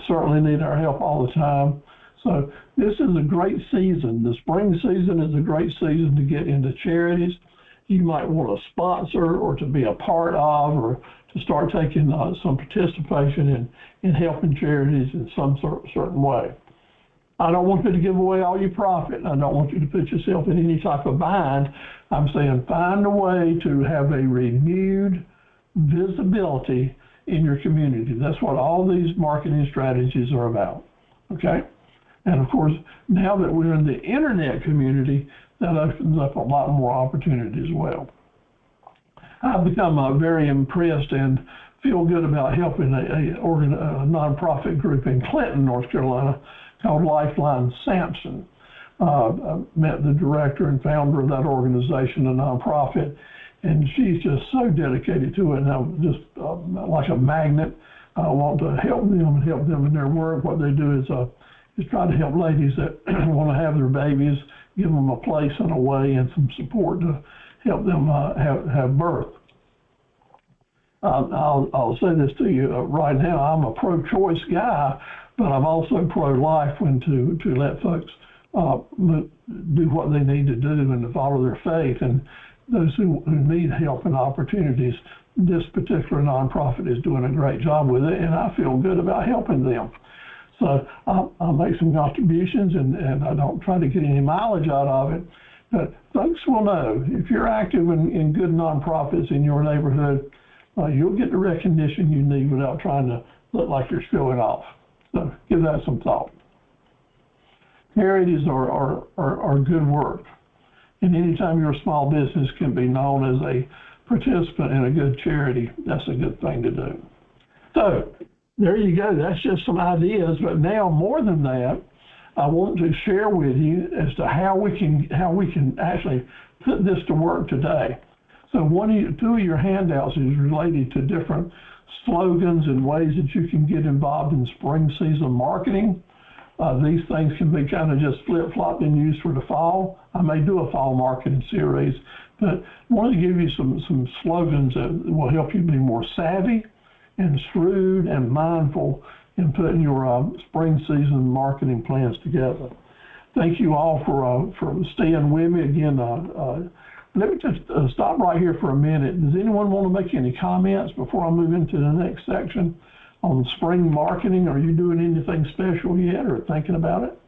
certainly need our help all the time. So this is a great season. The spring season is a great season to get into charities. You might want to sponsor or to be a part of or to start taking some participation in helping charities in some certain way. I don't want you to give away all your profit. I don't want you to put yourself in any type of bind. I'm saying find a way to have a renewed visibility in your community. That's what all these marketing strategies are about, okay? And of course, now that we're in the internet community, that opens up a lot more opportunity as well. I've become very impressed and feel good about helping a nonprofit group in Clinton, North Carolina, called Lifeline Samson. I met the director and founder of that organization, a nonprofit, and she's just so dedicated to it. And I'm just like a magnet. I want to help them and help them in their work. What they do is try to help ladies that want to have their babies, give them a place and a way and some support to help them have birth. I'll say this to you right now. I'm a pro-choice guy, but I'm also pro-life when to let folks do what they need to do and to follow their faith. And those who need help and opportunities, this particular nonprofit is doing a great job with it, and I feel good about helping them. So I'll make some contributions, and I don't try to get any mileage out of it. But folks will know if you're active in good nonprofits in your neighborhood, you'll get the recognition you need without trying to look like you're showing off. So give that some thought. Charities are good work. And anytime your small business can be known as a participant in a good charity, that's a good thing to do. So there you go. That's just some ideas. But now more than that, I want to share with you as to how we can actually put this to work today. So two of your handouts is related to different slogans and ways that you can get involved in spring season marketing. These things can be kind of just flip-flopped and used for the fall. I may do a fall marketing series, but I want to give you some slogans that will help you be more savvy and shrewd and mindful in putting your spring season marketing plans together. Thank you all for staying with me. Again, let me just stop right here for a minute. Does anyone want to make any comments before I move into the next section on spring marketing? Are you doing anything special yet or thinking about it?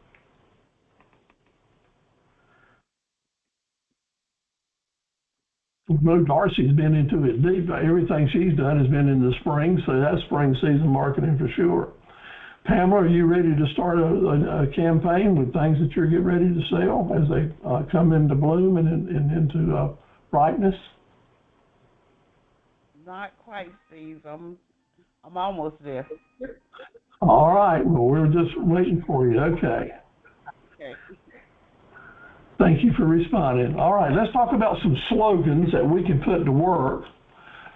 Well, Darcy's been into it deep. Everything she's done has been in the spring, so that's spring season marketing for sure. Pamela, are you ready to start a campaign with things that you're getting ready to sell as they come into bloom and into brightness? Not quite, Steve. I'm almost there. All right. Well, we're just waiting for you. Okay. Okay. Thank you for responding. All right. Let's talk about some slogans that we can put to work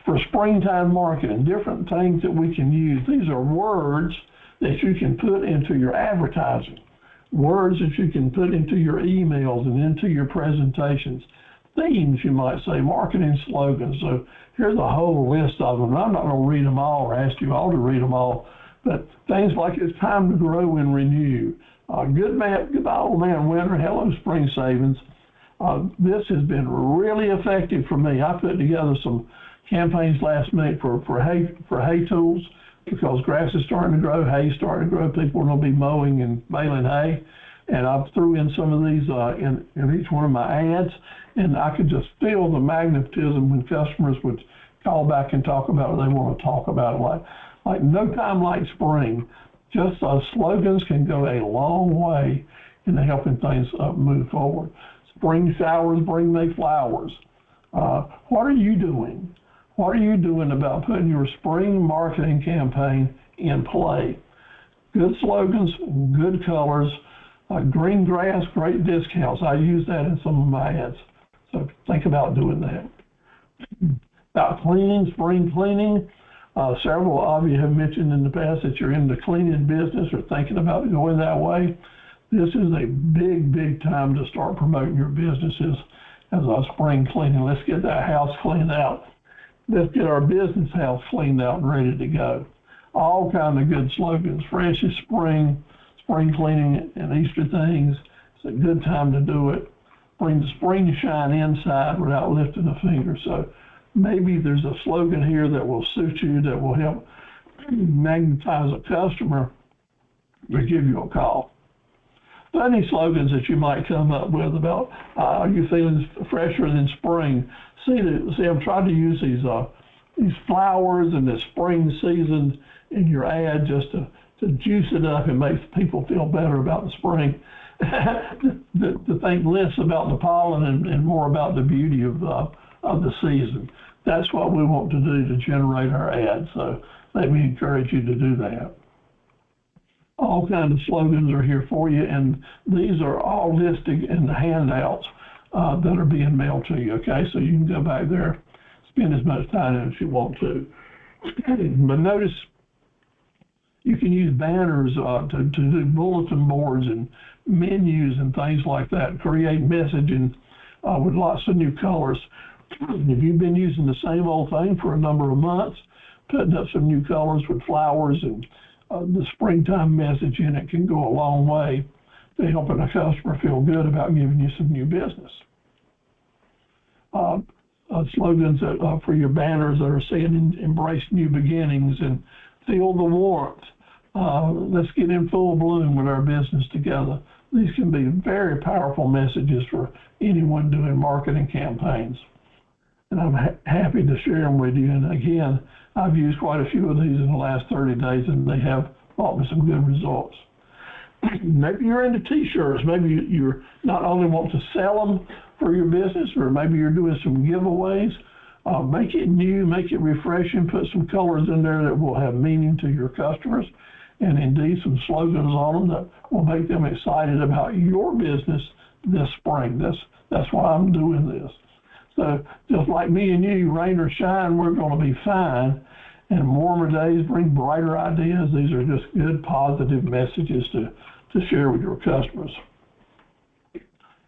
for springtime marketing, different things that we can use. These are words that you can put into your advertising, words that you can put into your emails and into your presentations, themes, you might say, marketing slogans. So here's a whole list of them. I'm not going to read them all or ask you all to read them all, but things like it's time to grow and renew. Goodbye, old man winter, hello, spring savings. This has been really effective for me. I put together some campaigns last minute for hay tools, because grass is starting to grow, hay is starting to grow, people are going to be mowing and baling hay. And I threw in some of these in each one of my ads, and I could just feel the magnetism when customers would call back and talk about what they want to talk about, like no time like spring. Just slogans can go a long way in helping things move forward. Spring showers bring May flowers. What are you doing? What are you doing about putting your spring marketing campaign in play? Good slogans, good colors, green grass, great discounts. I use that in some of my ads. So think about doing that. About cleaning, spring cleaning. Several of you have mentioned in the past that you're in the cleaning business or thinking about going that way. This is a big, big time to start promoting your businesses as a spring cleaning. Let's get that house cleaned out. Let's get our business house cleaned out and ready to go. All kind of good slogans. Fresh as spring, spring cleaning and Easter things. It's a good time to do it. Bring the spring shine inside without lifting a finger. So maybe there's a slogan here that will suit you, that will help magnetize a customer to give you a call. Funny slogans that you might come up with about, are you feeling fresher than spring? See, I'm trying to use these flowers and the spring season in your ad just to juice it up and make people feel better about the spring. to think less about the pollen and more about the beauty of the season. That's what we want to do to generate our ads. So let me encourage you to do that. All kinds of slogans are here for you, and these are all listed in the handouts that are being mailed to you, okay? So you can go back there, spend as much time as you want to. But notice you can use banners to do bulletin boards and menus and things like that, create messaging with lots of new colors. If you've been using the same old thing for a number of months, putting up some new colors with flowers and the springtime message in it can go a long way to helping a customer feel good about giving you some new business. Slogans for your banners that are saying embrace new beginnings and feel the warmth. Let's get in full bloom with our business together. These can be very powerful messages for anyone doing marketing campaigns. And I'm happy to share them with you. And again, I've used quite a few of these in the last 30 days, and they have brought me some good results. Maybe you're into t-shirts. Maybe you're not only want to sell them for your business, or maybe you're doing some giveaways. Make it new, make it refreshing, put some colors in there that will have meaning to your customers, and indeed some slogans on them that will make them excited about your business this spring. That's why I'm doing this. So just like me and you, rain or shine, we're going to be fine. And warmer days bring brighter ideas. These are just good, positive messages to share with your customers.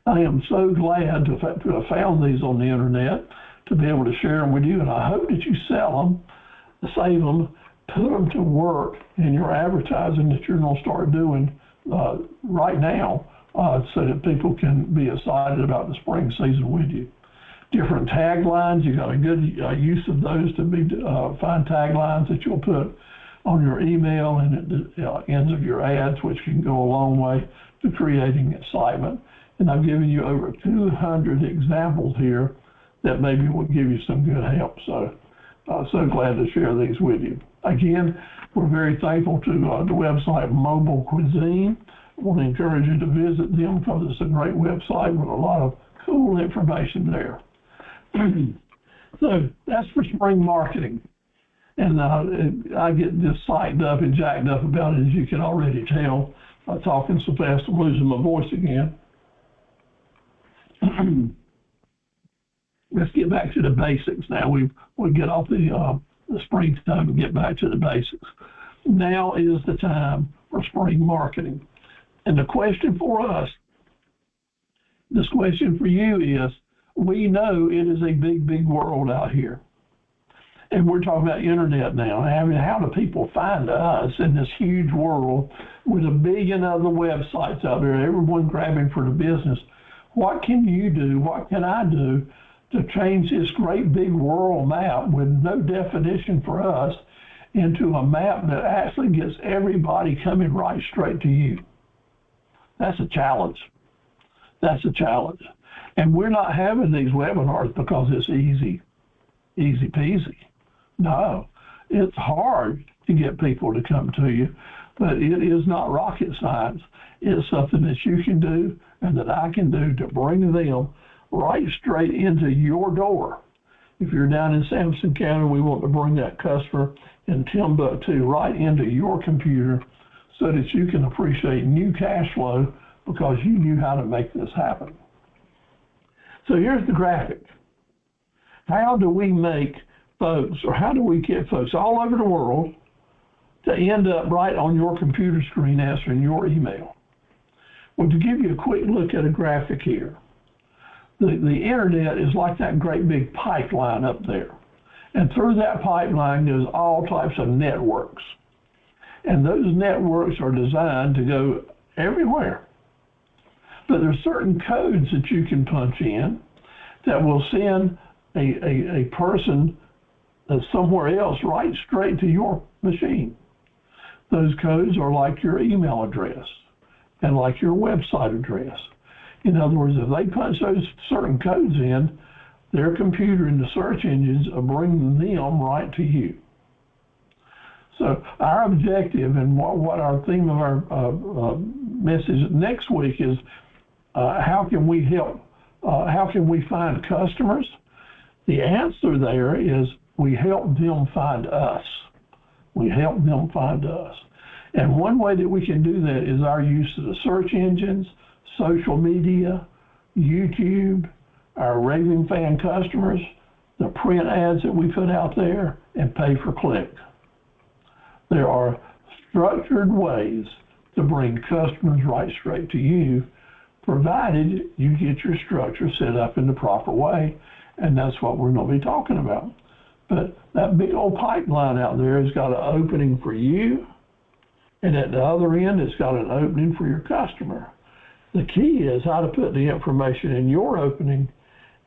I am so glad to have found these on the internet, to be able to share them with you. And I hope that you sell them, save them, put them to work in your advertising that you're going to start doing right now so that people can be excited about the spring season with you. Different taglines, you got a good use of those to be find taglines that you'll put on your email and at the ends of your ads, which can go a long way to creating excitement. And I've given you over 200 examples here that maybe will give you some good help. So so glad to share these with you. Again, we're very thankful to the website Mobile Cuisine. I want to encourage you to visit them because it's a great website with a lot of cool information there. So that's for spring marketing. And I get just psyched up and jacked up about it, as you can already tell, by talking so fast I'm losing my voice again. Let's get back to the basics now. We get off the springtime and get back to the basics. Now is the time for spring marketing. And the question for us, this question for you is, we know it is a big, big world out here. And we're talking about internet now. I mean, how do people find us in this huge world with a billion other websites out there, everyone grabbing for the business? What can you do? What can I do to change this great big world map with no definition for us into a map that actually gets everybody coming right straight to you? That's a challenge. That's a challenge. And we're not having these webinars because it's easy peasy. No, it's hard to get people to come to you, but it is not rocket science. It's something that you can do and that I can do to bring them right straight into your door. If you're down in Sampson County, we want to bring that customer in Timbuktu right into your computer so that you can appreciate new cash flow because you knew how to make this happen. So here's the graphic. How do we make folks, or how do we get folks all over the world to end up right on your computer screen answering your email? Well, to give you a quick look at a graphic here, the internet is like that great big pipeline up there. And through that pipeline goes all types of networks. And those networks are designed to go everywhere. But there's certain codes that you can punch in that will send a person somewhere else right straight to your machine. Those codes are like your email address and like your website address. In other words, if they punch those certain codes in, their computer and the search engines are bringing them right to you. So our objective and what our theme of our message next week is, how can we help? How can we find customers? The answer there is we help them find us. We help them find us. And one way that we can do that is our use of the search engines, social media, YouTube, our raving fan customers, the print ads that we put out there, and pay per click. There are structured ways to bring customers right straight to you, provided you get your structure set up in the proper way, and that's what we're going to be talking about. But that big old pipeline out there has got an opening for you, and at the other end, it's got an opening for your customer. The key is how to put the information in your opening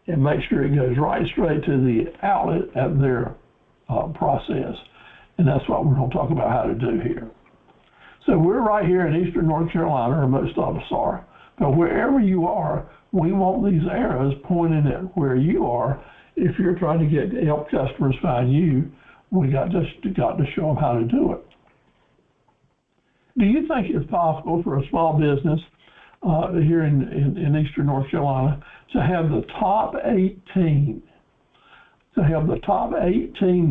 and make sure it goes right straight to the outlet at their process. And that's what we're going to talk about how to do here. So we're right here in eastern North Carolina, or most of us are. But wherever you are, we want these arrows pointing at where you are. If you're trying to help customers find you, we got to show them how to do it. Do you think it's possible for a small business here in eastern North Carolina to have the top 18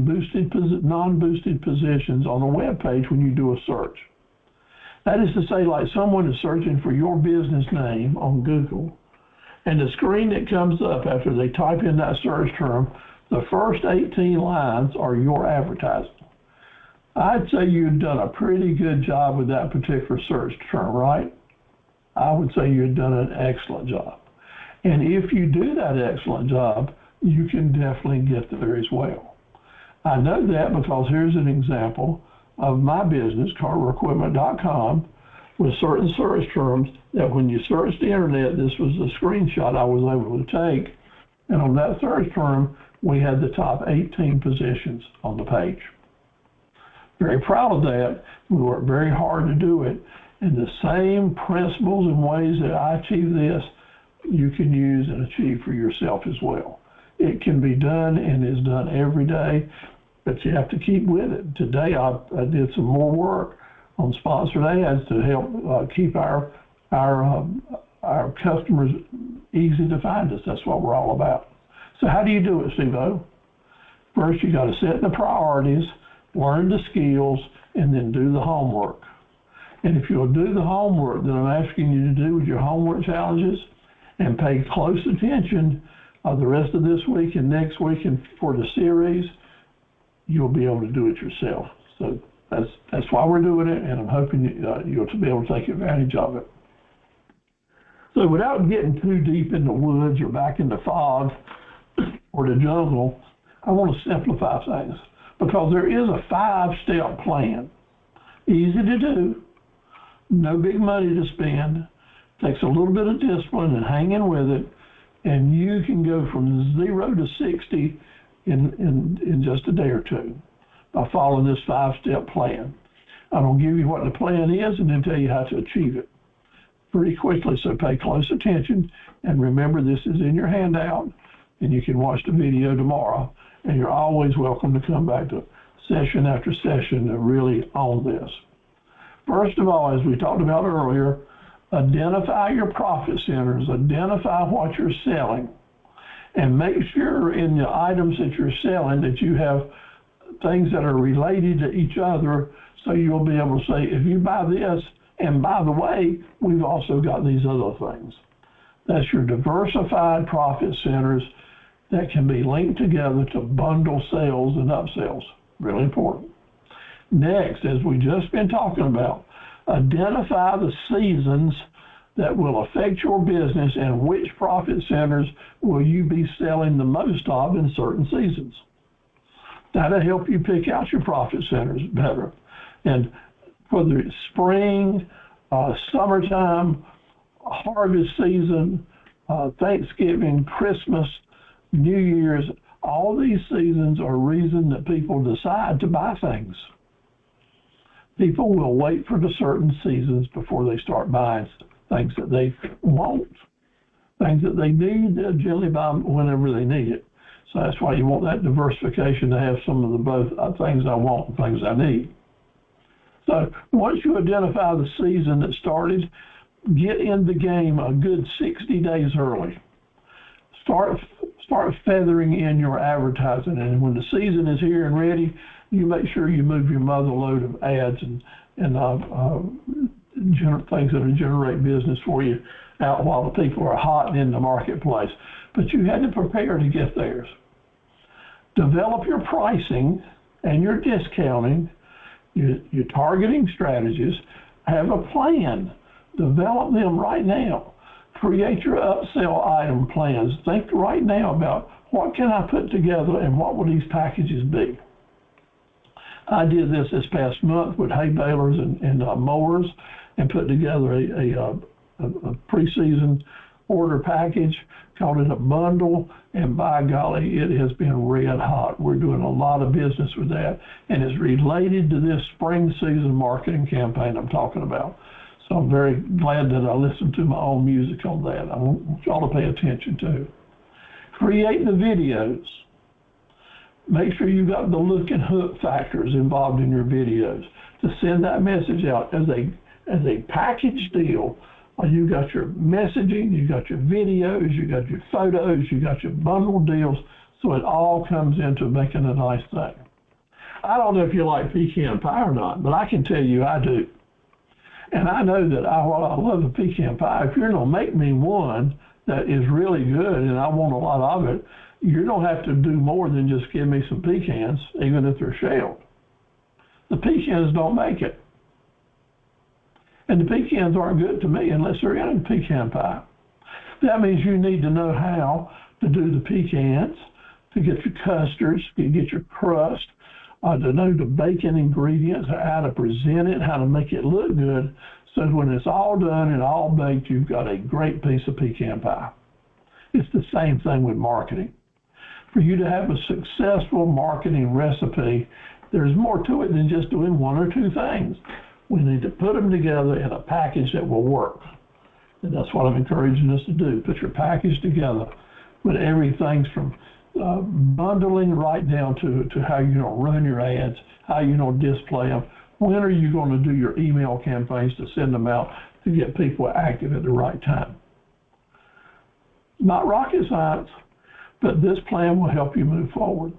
boosted, non-boosted positions on a web page when you do a search? That is to say, like someone is searching for your business name on Google, and the screen that comes up after they type in that search term, the first 18 lines are your advertising. I'd say you've done a pretty good job with that particular search term, right? I would say you've done an excellent job. And if you do that excellent job, you can definitely get there as well. I know that because here's an example of my business, carverequipment.com, with certain search terms that when you search the internet, this was the screenshot I was able to take. And on that search term, we had the top 18 positions on the page. Very proud of that. We worked very hard to do it. And the same principles and ways that I achieve this, you can use and achieve for yourself as well. It can be done and is done every day. but you have to keep with it. Today, I did some more work on sponsored ads to help keep our customers easy to find us. That's what we're all about. So how do you do it, Steve-O? First, you got to set the priorities, learn the skills, and then do the homework. And if you'll do the homework that I'm asking you to do with your homework challenges and pay close attention the rest of this week and next week and for the series, you'll be able to do it yourself. So that's why we're doing it, and I'm hoping you'll be able to take advantage of it. So without getting too deep in the woods or back in the fog or the jungle, I want to simplify things because there is a 5-step plan. Easy to do, no big money to spend, takes a little bit of discipline and hanging with it, and you can go from 0 to 60 in just a day or two by following this 5-step plan. I'm going to give you what the plan is and then tell you how to achieve it pretty quickly, so pay close attention. And remember, this is in your handout, and you can watch the video tomorrow. And you're always welcome to come back to session after session to really own this. First of all, as we talked about earlier, identify your profit centers, identify what you're selling, and make sure in the items that you're selling that you have things that are related to each other, so you'll be able to say, if you buy this, and by the way, we've also got these other things. That's your diversified profit centers that can be linked together to bundle sales and upsells. Really important. Next, as we just been talking about, identify the seasons that will affect your business and which profit centers will you be selling the most of in certain seasons. That'll help you pick out your profit centers better. And whether it's spring, summertime, harvest season, Thanksgiving, Christmas, New Year's, all these seasons are reason that people decide to buy things. People will wait for the certain seasons before they start buying things that they want. Things that they need, they'll generally buy whenever they need it. So that's why you want that diversification to have some of the both things I want and things I need. So once you identify the season that started, get in the game a good 60 days early. Start feathering in your advertising, and when the season is here and ready, you make sure you move your mother load of ads and things that will generate business for you out while the people are hot in the marketplace. But you had to prepare to get theirs. Develop your pricing and your discounting, your targeting strategies. Have a plan. Develop them right now. Create your upsell item plans. Think right now about what can I put together and what will these packages be. I did this past month with hay balers and mowers and put together a preseason order package, called it a bundle, and by golly, it has been red hot. We're doing a lot of business with that, and it's related to this spring season marketing campaign I'm talking about. So I'm very glad that I listened to my own music on that. I want y'all to pay attention to. Create the videos. Make sure you've got the look and hook factors involved in your videos to send that message out as a package deal. You got your messaging, you got your videos, you got your photos, you got your bundle deals, so it all comes into making a nice thing. I don't know if you like pecan pie or not, but I can tell you I do. And I know that while I love the pecan pie, if you're going to make me one that is really good and I want a lot of it, you don't have to do more than just give me some pecans, even if they're shelled. The pecans don't make it. And the pecans aren't good to me unless they're in a pecan pie. That means you need to know how to do the pecans, to get your custards, to get your crust, to know the baking ingredients, how to present it, how to make it look good, so when it's all done and all baked, you've got a great piece of pecan pie. It's the same thing with marketing. For you to have a successful marketing recipe, there's more to it than just doing one or two things. We need to put them together in a package that will work. And that's what I'm encouraging us to do. Put your package together with everything from bundling right down to how you're going to run your ads, how you're going to display them. When are you going to do your email campaigns to send them out to get people active at the right time? Not rocket science, but this plan will help you move forward.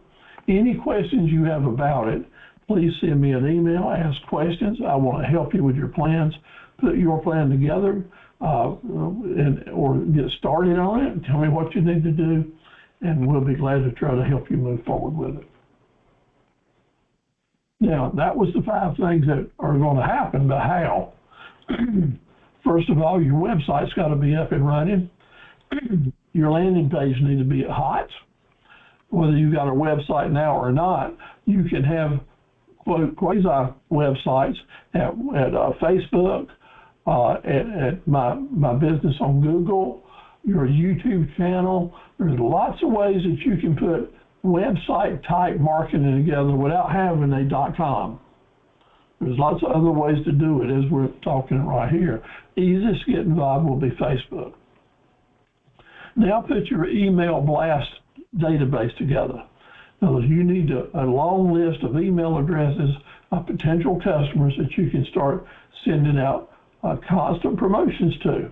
Any questions you have about it, please send me an email, ask questions. I want to help you with your plans, put your plan together, or get started on it. Tell me what you need to do, and we'll be glad to try to help you move forward with it. Now, that was the 5 things that are going to happen, but how? First of all, your website's got to be up and running. Your landing page needs to be hot. Whether you've got a website now or not, you can have quasi websites at Facebook, at my business on Google, your YouTube channel. There's lots of ways that you can put website type marketing together without having a .com. There's lots of other ways to do it, as we're talking right here. Easiest to get involved will be Facebook. Now put your email blast database together. Now, you need a long list of email addresses of potential customers that you can start sending out constant promotions to.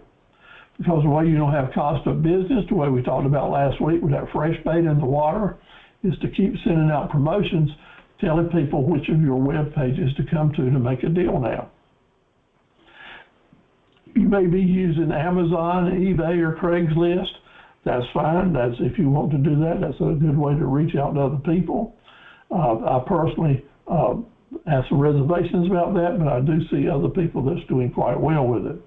Because the way you don't have constant business, the way we talked about last week with that fresh bait in the water, is to keep sending out promotions, telling people which of your web pages to come to make a deal now. You may be using Amazon, eBay, or Craigslist. That's fine. That's, if you want to do that, that's a good way to reach out to other people. I personally have some reservations about that, but I do see other people that's doing quite well with it.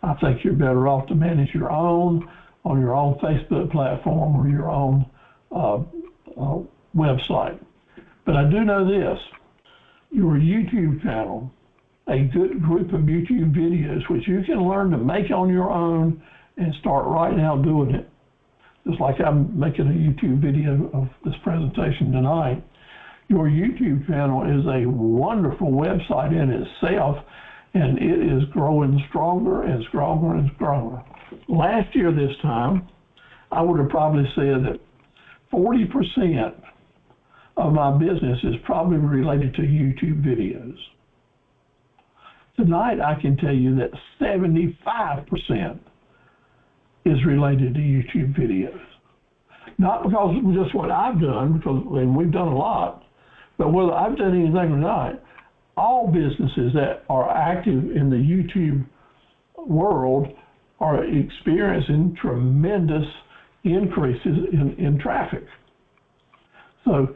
I think you're better off to manage your own on your own Facebook platform or your own website. But I do know this, your YouTube channel, a good group of YouTube videos, which you can learn to make on your own and start right now doing it. Just like I'm making a YouTube video of this presentation tonight. Your YouTube channel is a wonderful website in itself, and it is growing stronger and stronger and stronger. Last year this time, I would have probably said that 40% of my business is probably related to YouTube videos. Tonight, I can tell you that 75% is related to YouTube videos. Not because of just what I've done, and we've done a lot, but whether I've done anything or not, all businesses that are active in the YouTube world are experiencing tremendous increases in traffic. So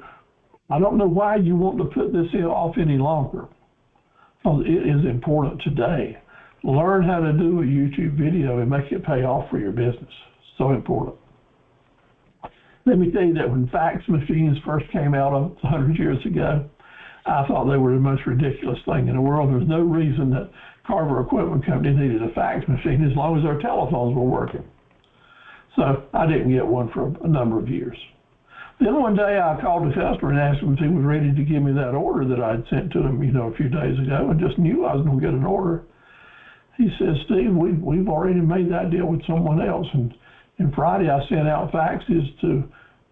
I don't know why you want to put this off any longer, because it is important today. Learn how to do a YouTube video and make it pay off for your business. So important. Let me tell you that when fax machines first came out 100 years ago, I thought they were the most ridiculous thing in the world. There was no reason that Carver Equipment Company needed a fax machine as long as their telephones were working. So I didn't get one for a number of years. Then one day I called the customer and asked him if he was ready to give me that order that I had sent to him, a few days ago, and just knew I was going to get an order. He says, Steve, we've already made that deal with someone else. And Friday I sent out faxes to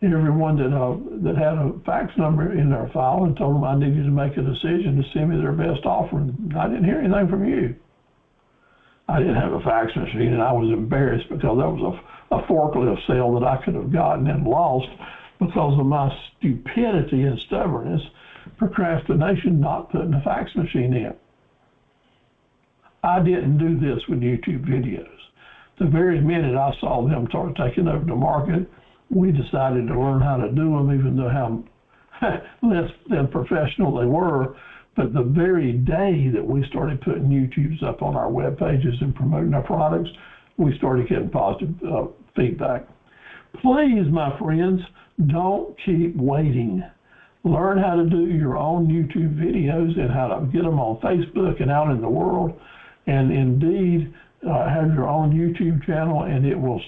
everyone that had a fax number in their file and told them I needed to make a decision to send me their best offer. And I didn't hear anything from you. I didn't have a fax machine, and I was embarrassed because that was a forklift sale that I could have gotten and lost because of my stupidity and stubbornness, procrastination, not putting a fax machine in. I didn't do this with YouTube videos. The very minute I saw them start taking over the market, we decided to learn how to do them, even though how less than professional they were. But the very day that we started putting YouTubes up on our web pages and promoting our products, we started getting positive feedback. Please, my friends, don't keep waiting. Learn how to do your own YouTube videos and how to get them on Facebook and out in the world. And indeed, have your own YouTube channel, and it will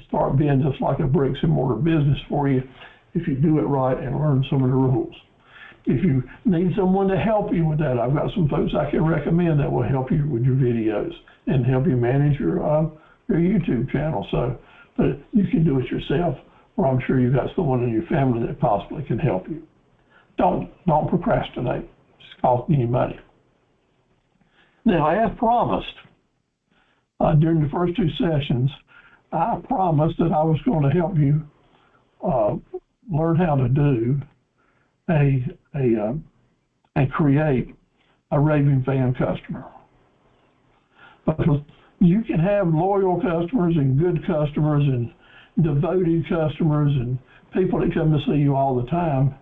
start being just like a bricks and mortar business for you if you do it right and learn some of the rules. If you need someone to help you with that, I've got some folks I can recommend that will help you with your videos and help you manage your YouTube channel. So, but you can do it yourself. or I'm sure you've got someone in your family that possibly can help you. Don't procrastinate. It's costing you money. Now, as promised, during the first two sessions, I promised that I was going to help you learn how to do and create a raving fan customer. Because you can have loyal customers and good customers and devoted customers and people that come to see you all the time,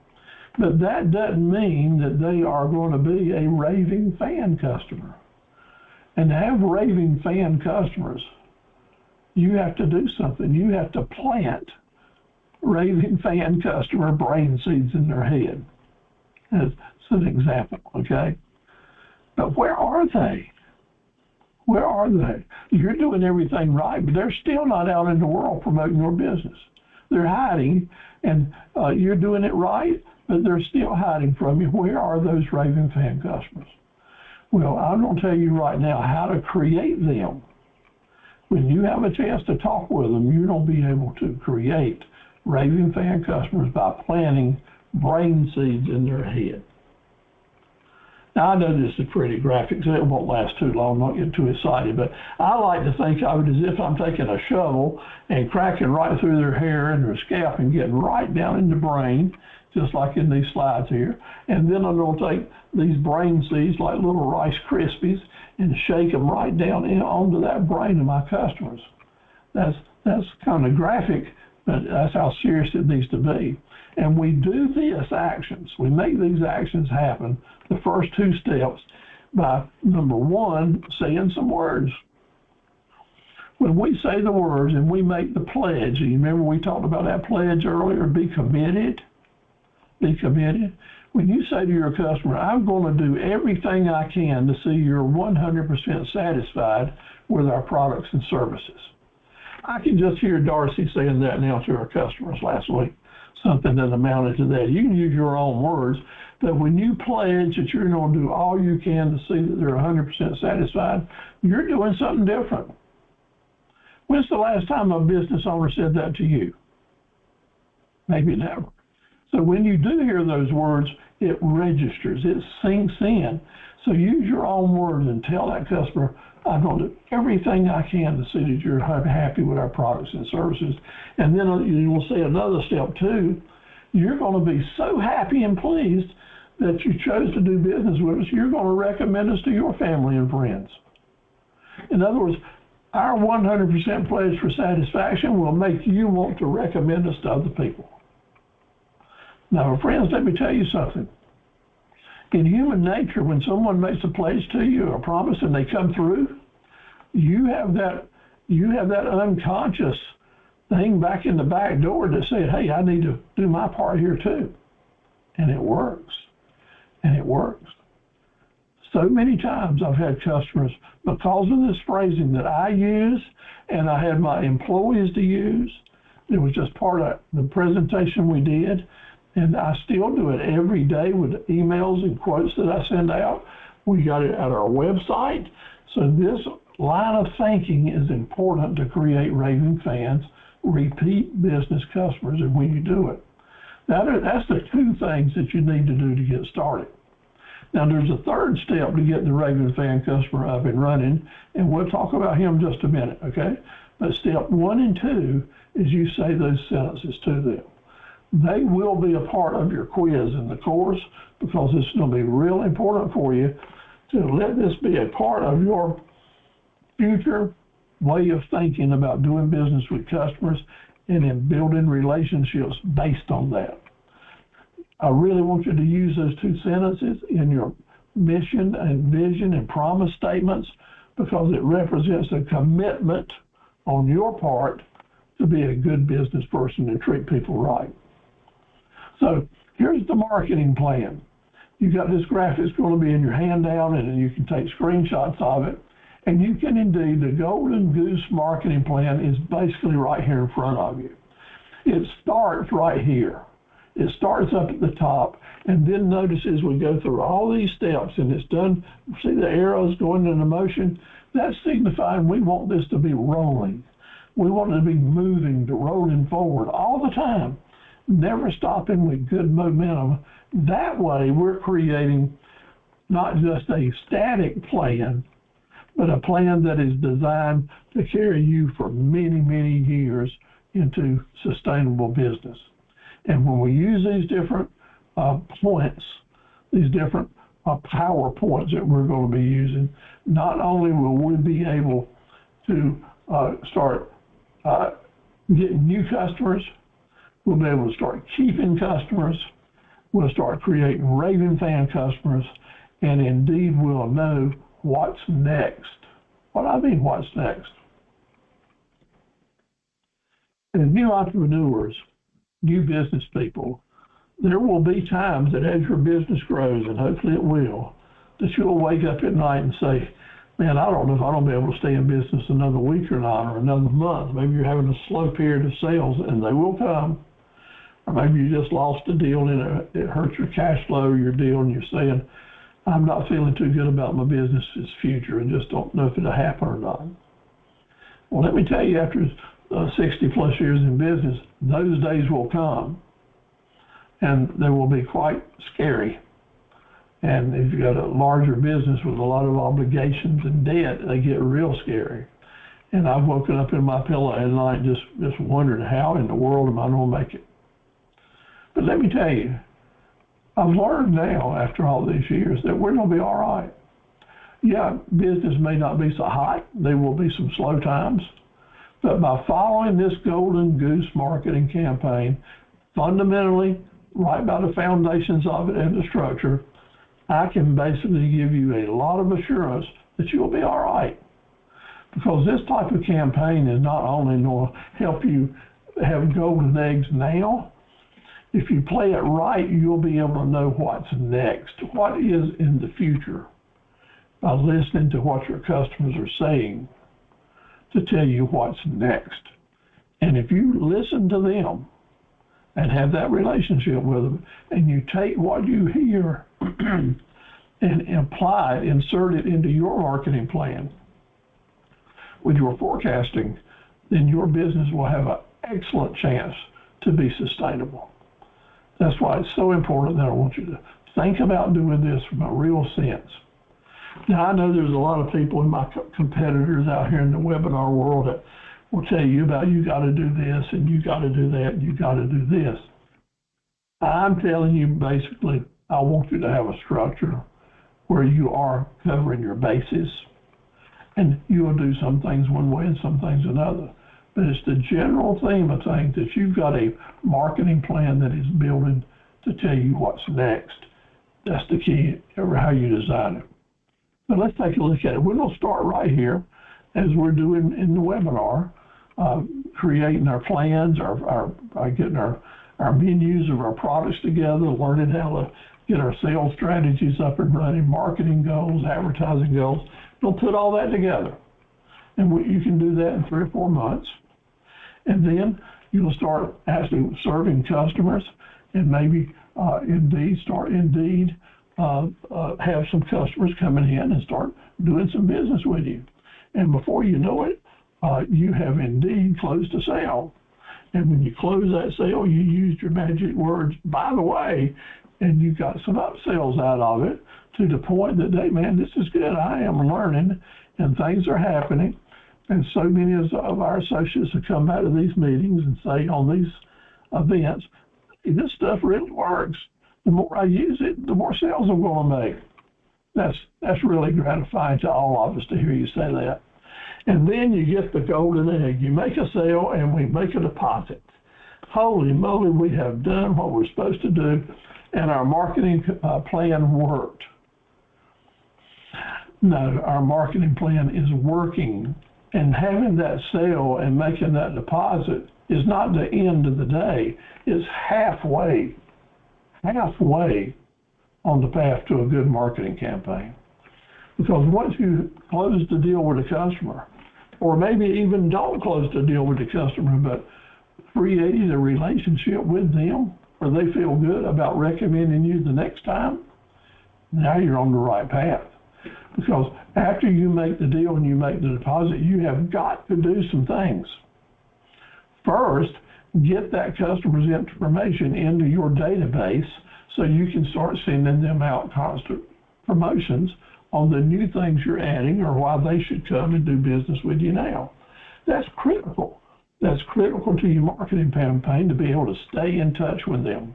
but that doesn't mean that they are going to be a raving fan customer. And to have raving fan customers, you have to do something. You have to plant raving fan customer brain seeds in their head. That's an example, okay? But where are they? Where are they? You're doing everything right, but they're still not out in the world promoting your business. They're hiding, and you're doing it right, but they're still hiding from you. Where are those raving fan customers? Well, I'm going to tell you right now how to create them. When you have a chance to talk with them, you're going to be able to create raving fan customers by planting brain seeds in their head. Now, I know this is pretty graphic, so it won't last too long, not get too excited, but I like to think of it as if I'm taking a shovel and cracking right through their hair and their scalp and getting right down in the brain, just like in these slides here. And then I'm going to take these brain seeds like little Rice Krispies and shake them right down onto that brain of my customers. That's kind of graphic, but that's how serious it needs to be. And we do these actions. We make these actions happen, the first two steps, by, number one, saying some words. When we say the words and we make the pledge, you remember we talked about that pledge earlier, be committed. Be committed. When you say to your customer, I'm going to do everything I can to see you're 100% satisfied with our products and services. I can just hear Darcy saying that now to our customers last week, something that amounted to that. You can use your own words, but when you pledge that you're going to do all you can to see that they're 100% satisfied, you're doing something different. When's the last time a business owner said that to you? Maybe never. So when you do hear those words, it registers, it sinks in. So use your own words and tell that customer, I'm going to do everything I can to see that you're happy with our products and services. And then you will say another step too, you're going to be so happy and pleased that you chose to do business with us, you're going to recommend us to your family and friends. In other words, our 100% pledge for satisfaction will make you want to recommend us to other people. Now, friends, let me tell you something. In human nature, when someone makes a pledge to you, a promise, and they come through, you have that unconscious thing back in the back door that said, hey, I need to do my part here too. And it works. And it works. So many times I've had customers, because of this phrasing that I use and I had my employees to use, it was just part of the presentation we did. And I still do it every day with emails and quotes that I send out. We got it at our website. So this line of thinking is important to create raving fans, repeat business customers, and when you do it. That's the two things that you need to do to get started. Now, there's a third step to get the raving fan customer up and running, and we'll talk about him in just a minute, okay? But step 1 and 2 is you say those sentences to them. They will be a part of your quiz in the course because it's going to be real important for you to let this be a part of your future way of thinking about doing business with customers and in building relationships based on that. I really want you to use those two sentences in your mission and vision and promise statements because it represents a commitment on your part to be a good business person and treat people right. So here's the marketing plan. You've got this graphic that's going to be in your handout, and you can take screenshots of it. And you can indeed, the Golden Goose marketing plan is basically right here in front of you. It starts right here. It starts up at the top, and then notice as we go through all these steps, and it's done, see the arrows going into motion? That's signifying we want this to be rolling. We want to be moving, to rolling forward all the time, never stopping with good momentum. That way, we're creating not just a static plan, but a plan that is designed to carry you for many, many years into sustainable business. And when we use these different points, these different power points that we're going to be using, not only will we be able to start getting new customers, we'll be able to start keeping customers, we'll start creating raving fan customers, and indeed we'll know what's next. What I mean, what's next? As new entrepreneurs, new business people, there will be times that as your business grows, and hopefully it will, that you'll wake up at night and say, man, I don't know if I'm going to be able to stay in business another week or not, or another month. Maybe you're having a slow period of sales, and they will come. Or maybe you just lost a deal and it hurts your cash flow, your deal, and you're saying, I'm not feeling too good about my business's future and just don't know if it'll happen or not. Well, let me tell you, after 60 plus years in business, those days will come, and they will be quite scary. And if you've got a larger business with a lot of obligations and debt, they get real scary. And I've woken up in my pillow at night just wondering, how in the world am I going to make it? But let me tell you, I've learned now, after all these years, that we're going to be all right. Yeah, business may not be so hot. There will be some slow times. But by following this Golden Goose marketing campaign, fundamentally, right by the foundations of it and the structure, I can basically give you a lot of assurance that you'll be all right. Because this type of campaign is not only going to help you have golden eggs now, if you play it right, you'll be able to know what's next, what is in the future, by listening to what your customers are saying to tell you what's next. And if you listen to them and have that relationship with them, and you take what you hear and apply it, insert it into your marketing plan with your forecasting, then your business will have an excellent chance to be sustainable. That's why it's so important that I want you to think about doing this from a real sense. Now, I know there's a lot of people in my competitors out here in the webinar world that will tell you about, you got to do this and you got to do that and you got to do this. I'm telling you, basically, I want you to have a structure where you are covering your bases, and you will do some things one way and some things another. But it's the general theme of things that you've got a marketing plan that is building to tell you what's next. That's the key over how you design it. But let's take a look at it. We're going to start right here, as we're doing in the webinar, creating our plans, getting our menus of our products together, learning how to get our sales strategies up and running, marketing goals, advertising goals. We'll put all that together. And you can do that in 3 or 4 months. And then you'll start actually serving customers, and maybe have some customers coming in and start doing some business with you. And before you know it, you have indeed closed a sale. And when you close that sale, you used your magic words, by the way, and you got some upsells out of it to the point that, hey, man, this is good. I am learning, and things are happening. And so many of our associates have come out of these meetings and say on these events, hey, this stuff really works. The more I use it, the more sales I'm going to make. That's really gratifying to all of us to hear you say that. And then you get the golden egg. You make a sale and we make a deposit. Holy moly, we have done what we're supposed to do, and our marketing plan worked. No, our marketing plan is working. And having that sale and making that deposit is not the end of the day. It's halfway on the path to a good marketing campaign. Because once you close the deal with a customer, or maybe even don't close the deal with the customer, but creating a relationship with them where they feel good about recommending you the next time, now you're on the right path. Because after you make the deal and you make the deposit, you have got to do some things. First, get that customer's information into your database so you can start sending them out constant promotions on the new things you're adding or why they should come and do business with you now. That's critical. That's critical to your marketing campaign to be able to stay in touch with them.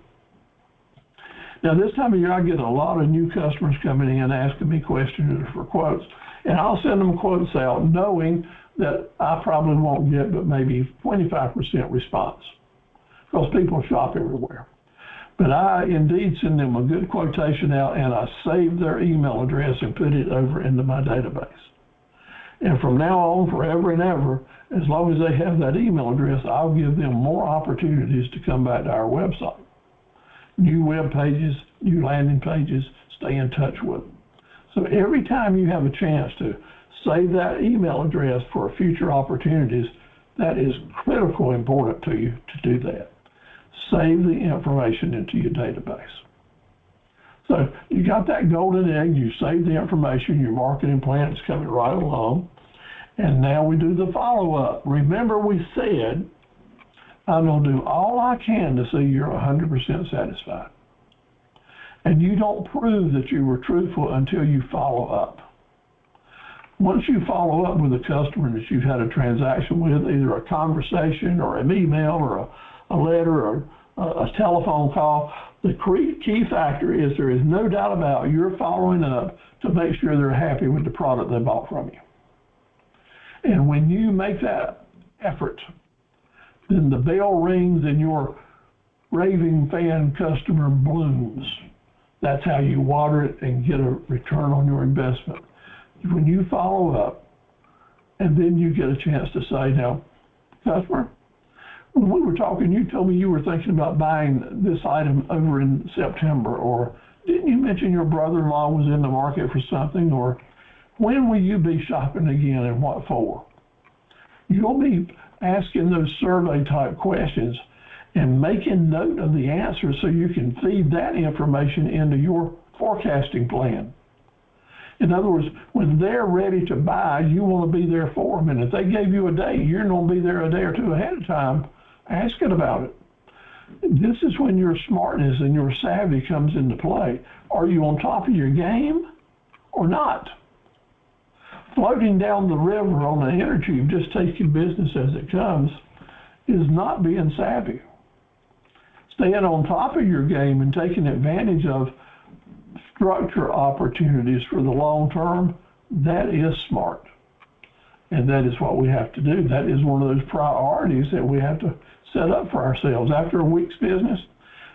Now, this time of year, I get a lot of new customers coming in asking me questions for quotes, and I'll send them quotes out knowing that I probably won't get but maybe 25% response because people shop everywhere. But I indeed send them a good quotation out, and I save their email address and put it over into my database. And from now on, forever and ever, as long as they have that email address, I'll give them more opportunities to come back to our website. New web pages, new landing pages, stay in touch with them. So every time you have a chance to save that email address for future opportunities, that is critical important to you to do that. Save the information into your database. So you got that golden egg, you save the information, your marketing plan is coming right along, and now we do the follow-up. Remember we said, I'm going to do all I can to see you're 100% satisfied. And you don't prove that you were truthful until you follow up. Once you follow up with a customer that you've had a transaction with, either a conversation or an email or a letter or a telephone call, the key factor is there is no doubt about you're following up to make sure they're happy with the product they bought from you. And when you make that effort, then the bell rings and your raving fan customer blooms. That's how you water it and get a return on your investment. When you follow up, and then you get a chance to say, now, customer, when we were talking, you told me you were thinking about buying this item over in September, or didn't you mention your brother-in-law was in the market for something, or when will you be shopping again and what for? You'll be asking those survey type questions and making note of the answers so you can feed that information into your forecasting plan. In other words, when they're ready to buy, you want to be there for them. And if they gave you a date, you're going to be there a day or two ahead of time asking about it. This is when your smartness and your savvy comes into play. Are you on top of your game or not? Floating down the river on the inner tube, just taking business as it comes, is not being savvy. Staying on top of your game and taking advantage of structure opportunities for the long term, that is smart. And that is what we have to do. That is one of those priorities that we have to set up for ourselves after a week's business,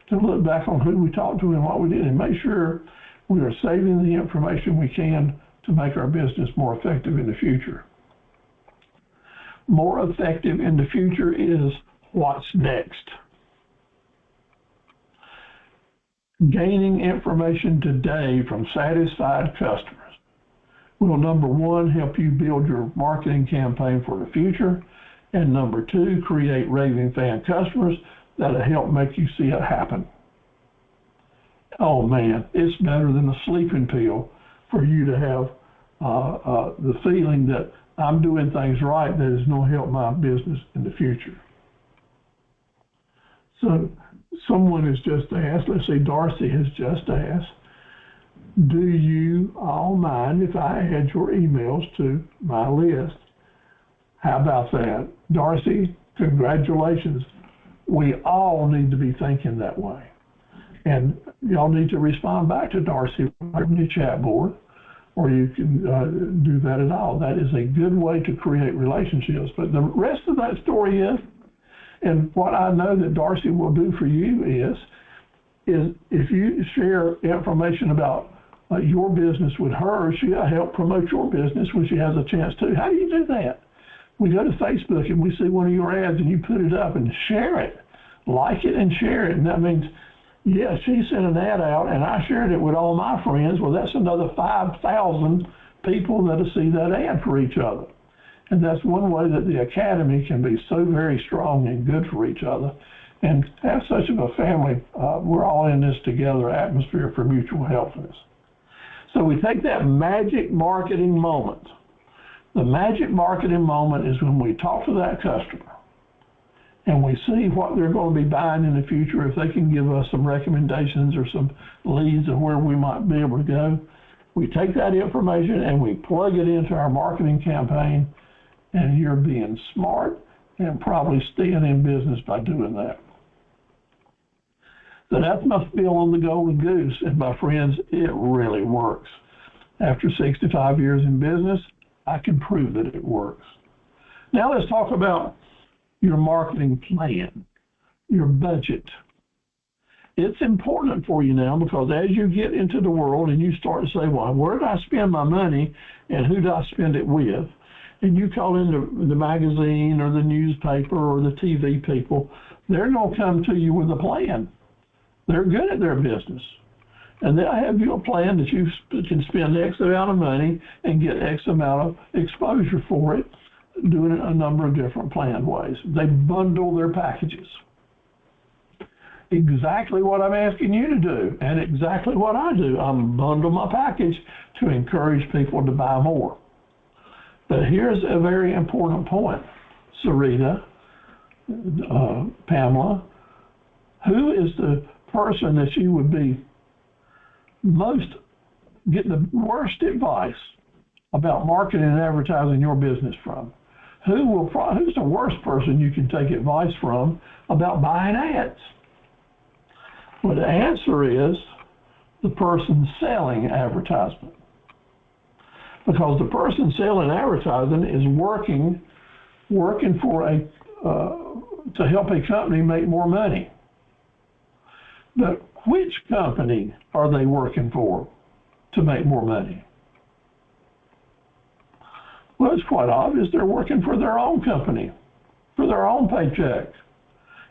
to look back on who we talked to and what we did and make sure we are saving the information we can to make our business more effective in the future. More effective in the future is what's next. Gaining information today from satisfied customers will, number one, help you build your marketing campaign for the future, and number two, create raving fan customers that'll help make you see it happen. Oh man, it's better than a sleeping pill for you to have the feeling that I'm doing things right that is going to help my business in the future. So someone has just asked, let's say Darcy has just asked, do you all mind if I add your emails to my list? How about that? Darcy, congratulations. We all need to be thinking that way. And y'all need to respond back to Darcy on the chat board, or you can do that at all. That is a good way to create relationships. But the rest of that story is, and what I know that Darcy will do for you is if you share information about your business with her, she'll help promote your business when she has a chance to. How do you do that? We go to Facebook and we see one of your ads and you put it up and share it. Like it and share it. And that means, yeah, she sent an ad out and I shared it with all my friends. Well, that's another 5,000 people that'll see that ad for each other. And that's one way that the Academy can be so very strong and good for each other and have such of a family, we're all in this together atmosphere for mutual helpfulness. So we take that magic marketing moment. The magic marketing moment is when we talk to that customer and we see what they're going to be buying in the future, if they can give us some recommendations or some leads of where we might be able to go, we take that information and we plug it into our marketing campaign, and you're being smart and probably staying in business by doing that. So that's my spiel on the golden goose, and my friends, it really works. After 65 years in business, I can prove that it works. Now let's talk about your marketing plan, your budget. It's important for you now, because as you get into the world and you start to say, well, where do I spend my money and who do I spend it with? And you call in the magazine or the newspaper or the TV people, they're going to come to you with a plan. They're good at their business. And they'll have you a plan that you can spend X amount of money and get X amount of exposure for it, doing it a number of different planned ways. They bundle their packages. Exactly what I'm asking you to do, and exactly what I do. I bundle my package to encourage people to buy more. But here's a very important point, Sarita, Pamela. Who is the person that you would be most get the worst advice about marketing and advertising your business from? Who's the worst person you can take advice from about buying ads? Well, the answer is the person selling advertisement. Because the person selling advertising is working for to help a company make more money. But which company are they working for to make more money? Well, it's quite obvious they're working for their own company, for their own paycheck.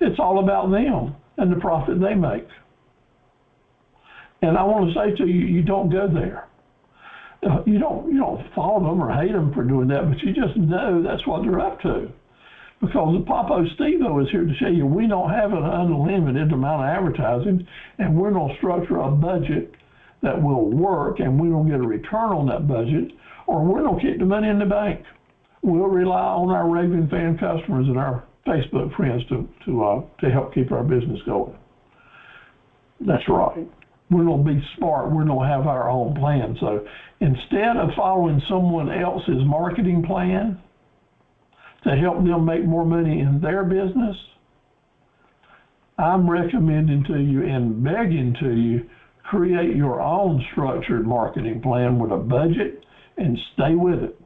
It's all about them and the profit they make. And I want to say to you, you don't go there. You don't follow them or hate them for doing that, but you just know that's what they're up to. Because the Papo Steve-O is here to show you we don't have an unlimited amount of advertising, and we're going to structure a budget that will work, and we don't get a return on that budget, or we're going to keep the money in the bank. We'll rely on our raving fan customers and our Facebook friends to help keep our business going. That's right. We're going to be smart. We're going to have our own plan. So instead of following someone else's marketing plan to help them make more money in their business, I'm recommending to you and begging to you, create your own structured marketing plan with a budget and stay with it.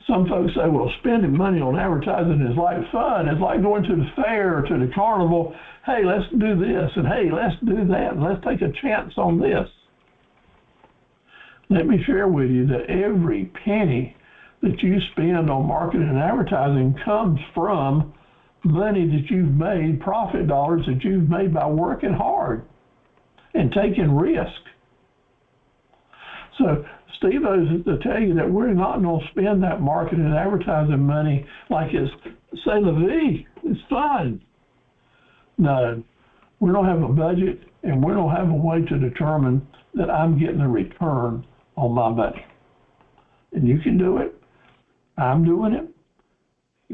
Some folks say, well, spending money on advertising is like fun. It's like going to the fair or to the carnival. Hey, let's do this, and hey, let's do that, and let's take a chance on this. Let me share with you that every penny that you spend on marketing and advertising comes from money that you've made, profit dollars that you've made by working hard and taking risk. So Steve-O's to tell you that we're not going to spend that marketing and advertising money like it's c'est la vie. It's fun. No, we don't have a budget, and we don't have a way to determine that I'm getting a return on my money. And you can do it. I'm doing it.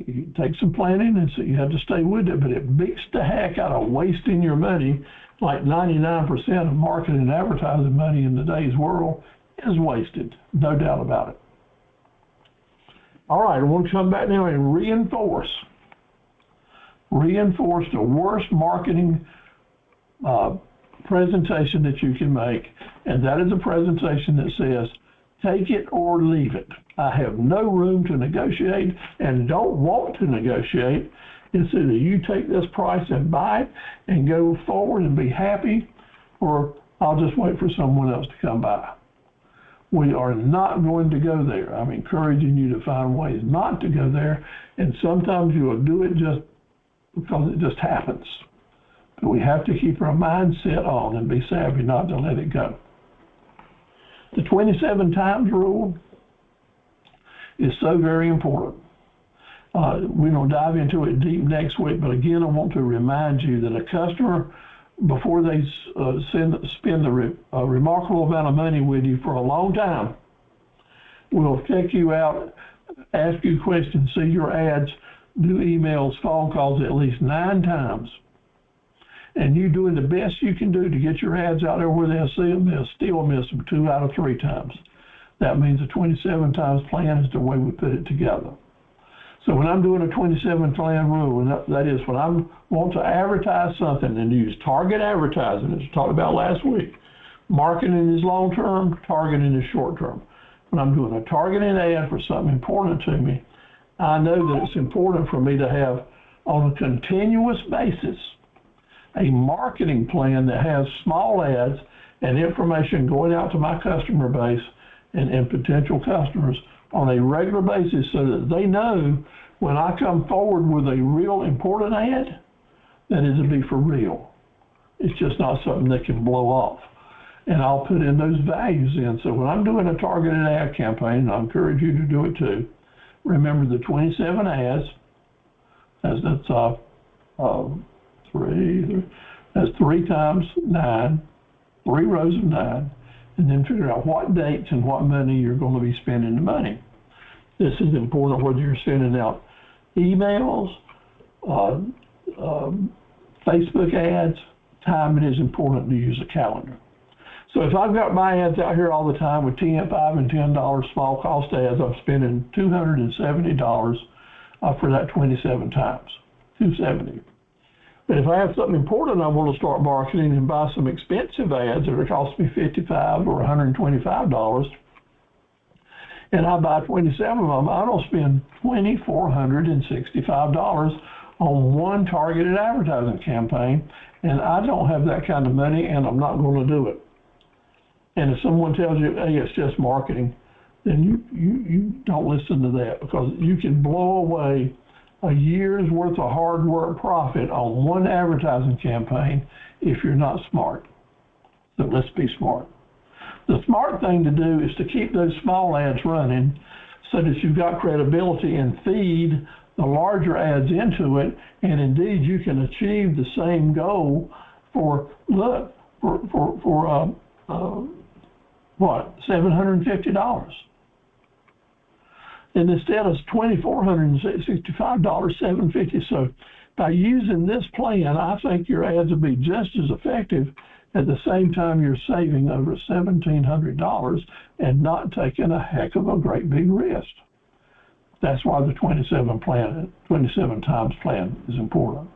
You take some planning, and so you have to stay with it, but it beats the heck out of wasting your money. Like 99% of marketing and advertising money in today's world is wasted, no doubt about it. All right, I want to come back now and reinforce the worst marketing presentation that you can make, and that is a presentation that says, take it or leave it. I have no room to negotiate and don't want to negotiate. It's either you take this price and buy it and go forward and be happy, or I'll just wait for someone else to come by. We are not going to go there. I'm encouraging you to find ways not to go there, and sometimes you will do it just because it just happens. But we have to keep our mindset on and be savvy not to let it go. The 27 times rule is so very important. We're going to dive into it deep next week, but again, I want to remind you that a customer, before they spend a remarkable amount of money with you for a long time, will check you out, ask you questions, see your ads, do emails, phone calls at least 9 times, and you're doing the best you can do to get your ads out there where they'll see them, they'll still miss them 2 out of 3 times. That means a 27 times plan is the way we put it together. So when I'm doing a 27 plan rule, and that is when I want to advertise something and use target advertising, as we talked about last week. Marketing is long term, targeting is short term. When I'm doing a targeted ad for something important to me, I know that it's important for me to have, on a continuous basis, a marketing plan that has small ads and information going out to my customer base and potential customers on a regular basis so that they know when I come forward with a real important ad, that it'll be for real. It's just not something that can blow off. And I'll put in those values in. So when I'm doing a targeted ad campaign, and I encourage you to do it too, remember the 27 ads, that's 3 times 9, 3 rows of 9, and then figure out what dates and what money you're going to be spending the money. This is important whether you're sending out emails, Facebook ads. Timing is important to use a calendar. So if I've got my ads out here all the time with $5 and $10 small cost ads, I'm spending $270 for that 27 times, $270. But if I have something important I want to start marketing and buy some expensive ads that are costing me $55 or $125, and I buy 27 of them, I don't spend $2,465 on one targeted advertising campaign, and I don't have that kind of money, and I'm not going to do it. And if someone tells you, hey, it's just marketing, then you don't listen to that, because you can blow away a year's worth of hard work profit on one advertising campaign if you're not smart. So let's be smart. The smart thing to do is to keep those small ads running so that you've got credibility and feed the larger ads into it, and indeed you can achieve the same goal for $750. And instead of $2,465, $750. So by using this plan, I think your ads will be just as effective. At the same time, you're saving over $1,700 and not taking a heck of a great big risk. That's why the 27 times plan is important.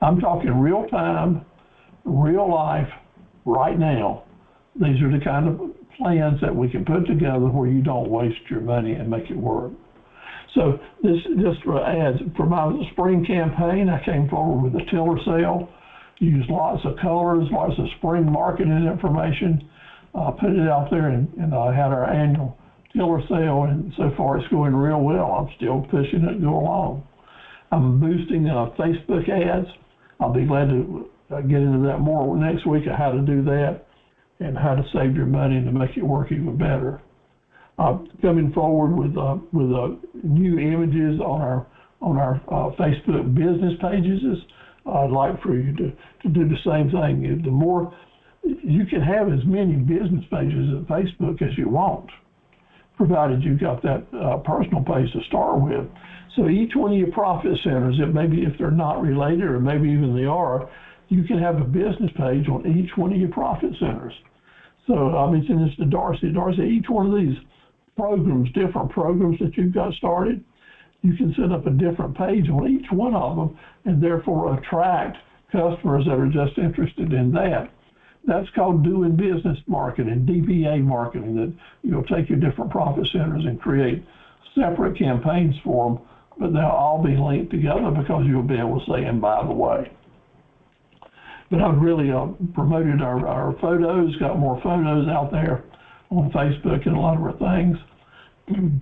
I'm talking real time, real life, right now. These are the kind of plans that we can put together where you don't waste your money and make it work. So this just for ads. For my spring campaign, I came forward with a tiller sale, used lots of colors, lots of spring marketing information, put it out there, and I had our annual tiller sale, and so far it's going real well. I'm still pushing it to go along. I'm boosting Facebook ads. I'll be glad to get into that more next week of how to do that and how to save your money and to make it work even better. Coming forward with new images on our Facebook business pages. I'd like for you to do the same thing. The more you can have as many business pages at Facebook as you want, provided you've got that personal page to start with. So each one of your profit centers, maybe if they're not related or maybe even they are, you can have a business page on each one of your profit centers. So I mentioned this to Darcy. Darcy, each one of these programs, different programs that you've got started, you can set up a different page on each one of them and therefore attract customers that are just interested in that. That's called doing business marketing, DBA marketing, that you'll take your different profit centers and create separate campaigns for them, but they'll all be linked together because you'll be able to say, and by the way. But I've really promoted our photos, got more photos out there on Facebook and a lot of our things.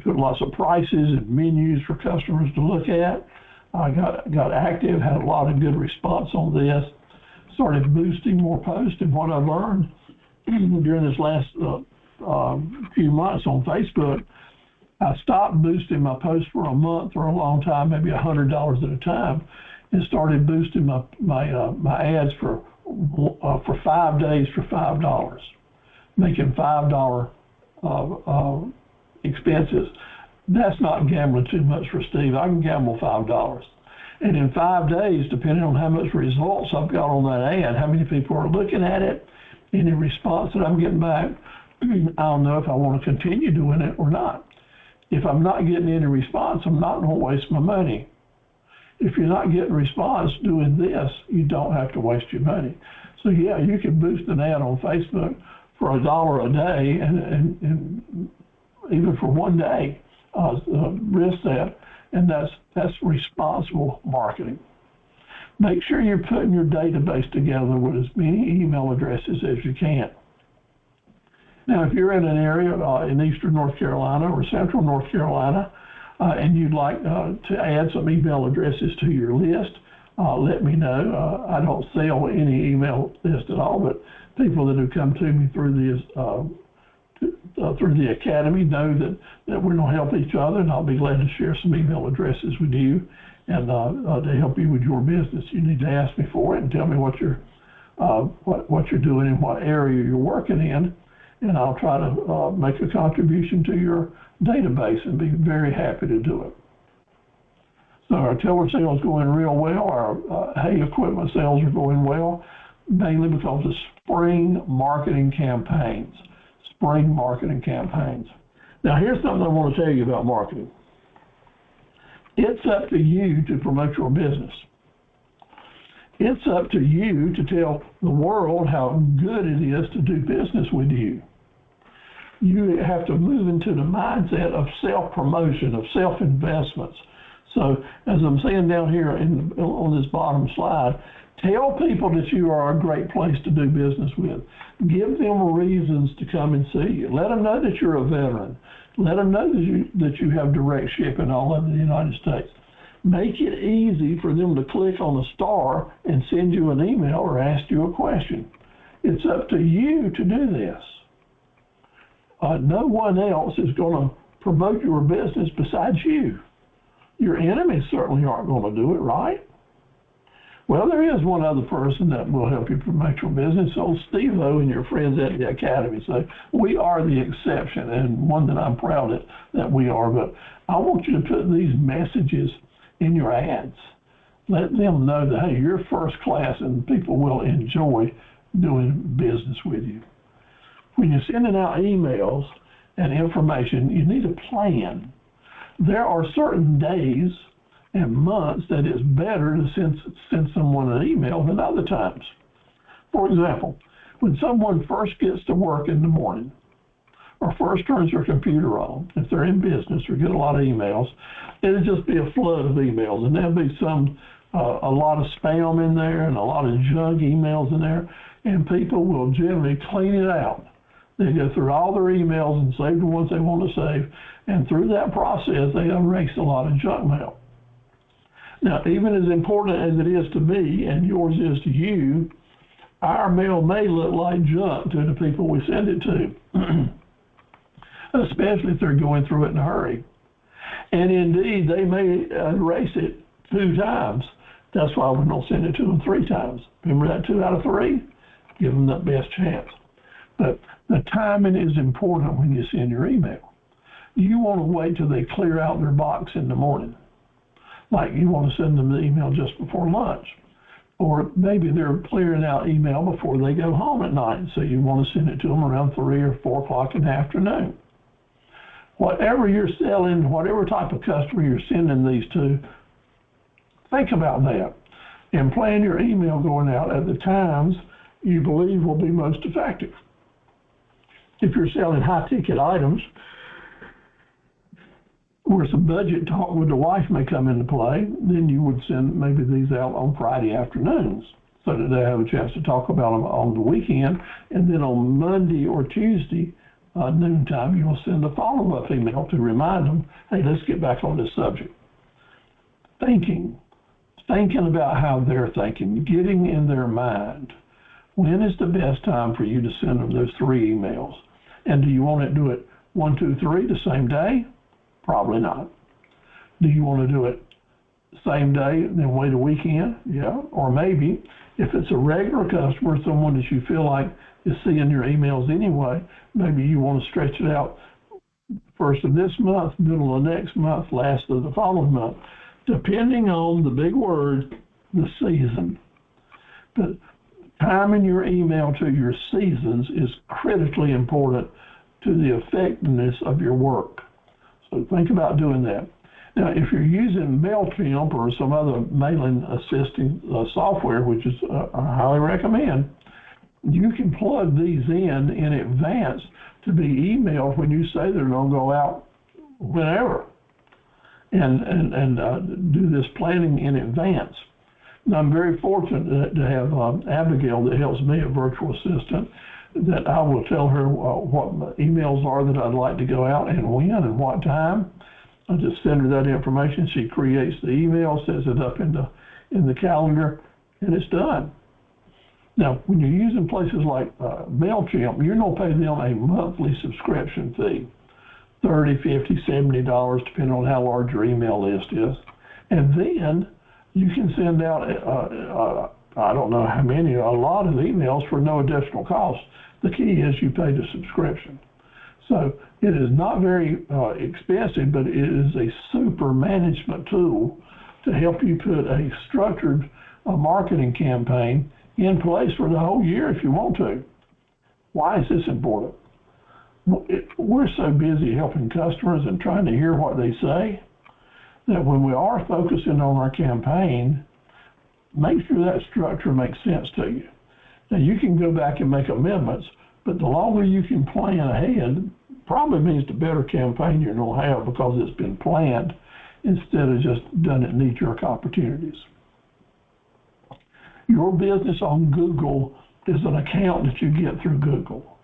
Put lots of prices and menus for customers to look at. I got active, had a lot of good response on this. Started boosting more posts, and what I learned during this last few months on Facebook, I stopped boosting my posts for a month or a long time, maybe $100 at a time, and started boosting my ads for 5 days for $5, making $5 expenses. That's not gambling too much for Steve. I can gamble $5. And in 5 days, depending on how much results I've got on that ad, how many people are looking at it, any response that I'm getting back, I'll know if I want to continue doing it or not. If I'm not getting any response, I'm not going to waste my money. If you're not getting response doing this, you don't have to waste your money. So yeah, you can boost an ad on Facebook for $1 a day and even for 1 day, risk that, and that's responsible marketing. Make sure you're putting your database together with as many email addresses as you can. Now, if you're in an area in eastern North Carolina or central North Carolina, and you'd like to add some email addresses to your list, let me know. I don't sell any email list at all, but people that have come to me through the academy know that we're going to help each other, and I'll be glad to share some email addresses with you and to help you with your business. You need to ask me for it and tell me what you're doing and what area you're working in, and I'll try to make a contribution to your database and be very happy to do it. So our tiller sales going real well. Our hay equipment sales are going well, mainly because of spring marketing campaigns. Spring marketing campaigns. Now here's something I want to tell you about marketing. It's up to you to promote your business. It's up to you to tell the world how good it is to do business with you. You have to move into the mindset of self-promotion, of self-investments. So as I'm saying down here on this bottom slide, tell people that you are a great place to do business with. Give them reasons to come and see you. Let them know that you're a veteran. Let them know that you have direct shipping all over the United States. Make it easy for them to click on a star and send you an email or ask you a question. It's up to you to do this. No one else is going to promote your business besides you. Your enemies certainly aren't going to do it, right? Well, there is one other person that will help you promote your business, old Steve-O and your friends at the Academy. So we are the exception, and one that I'm proud that we are. But I want you to put these messages in your ads. Let them know that, hey, you're first class and people will enjoy doing business with you. When you're sending out emails and information, you need a plan. There are certain days and months that it's better to send someone an email than other times. For example, when someone first gets to work in the morning or first turns their computer on, if they're in business or get a lot of emails, it'll just be a flood of emails, and there'll be a lot of spam in there and a lot of junk emails in there, and people will generally clean it out. They go through all their emails and save the ones they want to save, and through that process, they erase a lot of junk mail. Now, even as important as it is to me and yours is to you, our mail may look like junk to the people we send it to, especially if they're going through it in a hurry. And indeed, they may erase it 2 times. That's why we don't send it to them 3 times. Remember that 2 out of 3? Give them the best chance. But the timing is important when you send your email. You want to wait till they clear out their box in the morning. Like you want to send them the email just before lunch. Or maybe they're clearing out email before they go home at night. So you want to send it to them around 3 or 4 o'clock in the afternoon. Whatever you're selling, whatever type of customer you're sending these to, think about that. And plan your email going out at the times you believe will be most effective. If you're selling high-ticket items, where some budget talk with the wife may come into play, then you would send maybe these out on Friday afternoons so that they have a chance to talk about them on the weekend. And then on Monday or Tuesday, noontime, you'll send a follow-up email to remind them, hey, let's get back on this subject. Thinking about how they're thinking, getting in their mind. When is the best time for you to send them those 3 emails? And do you want to do it 1, 2, 3 the same day? Probably not. Do you want to do it same day and then wait a weekend? Yeah. Or maybe if it's a regular customer, someone that you feel like is seeing your emails anyway, maybe you want to stretch it out first of this month, middle of next month, last of the following month, depending on the big word, the season. But timing your email to your seasons is critically important to the effectiveness of your work. So think about doing that. Now, if you're using MailChimp or some other mailing assisting software, which is I highly recommend, you can plug these in advance to be emailed when you say they're going to go out whenever, and do this planning in advance. Now, I'm very fortunate to have Abigail that helps me, a virtual assistant, that I will tell her what emails are that I'd like to go out and when and what time. I just send her that information. She creates the email, sets it up in the calendar, and it's done. Now, when you're using places like MailChimp, you're going to pay them a monthly subscription fee, $30, $50, $70, depending on how large your email list is. And then you can send out, I don't know how many, a lot of emails for no additional cost. The key is you pay the subscription. So it is not very expensive, but it is a super management tool to help you put a structured marketing campaign in place for the whole year if you want to. Why is this important? We're so busy helping customers and trying to hear what they say that when we are focusing on our campaign, make sure that structure makes sense to you. Now, you can go back and make amendments, but the longer you can plan ahead probably means the better campaign you're going to have because it's been planned instead of just done at knee-jerk opportunities. Your business on Google is an account that you get through Google.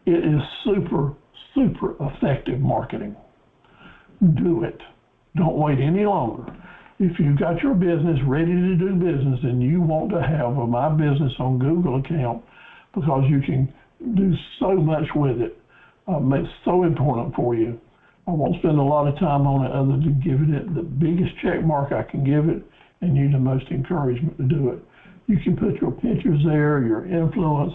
It is super, super effective marketing. Do it. Don't wait any longer. If you've got your business ready to do business and you want to have a My Business on Google account because you can do so much with it, it's so important for you. I won't spend a lot of time on it other than giving it the biggest check mark I can give it and you the most encouragement to do it. You can put your pictures there, your influence,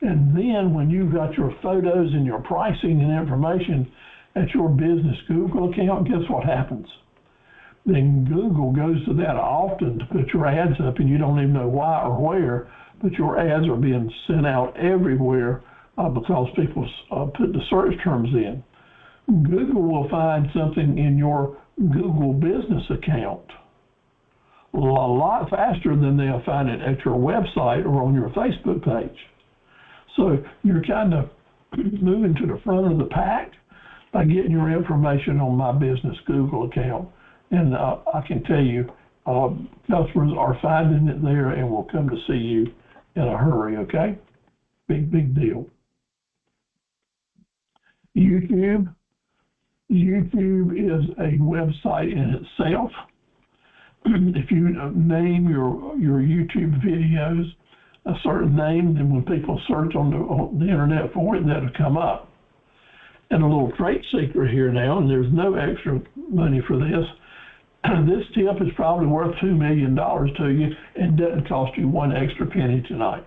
and then when you've got your photos and your pricing and information at your business Google account, guess what happens? Then Google goes to that often to put your ads up, and you don't even know why or where, but your ads are being sent out everywhere because people put the search terms in. Google will find something in your Google business account a lot faster than they'll find it at your website or on your Facebook page. So you're kind of moving to the front of the pack by getting your information on My Business Google account. And I can tell you, customers are finding it there and will come to see you in a hurry, okay? Big deal. YouTube is a website in itself. If you name your YouTube videos a certain name, then when people search on the internet for it, that'll come up. And a little trade secret here now, and there's no extra money for this. This tip is probably worth $2 million to you and doesn't cost you one extra penny tonight.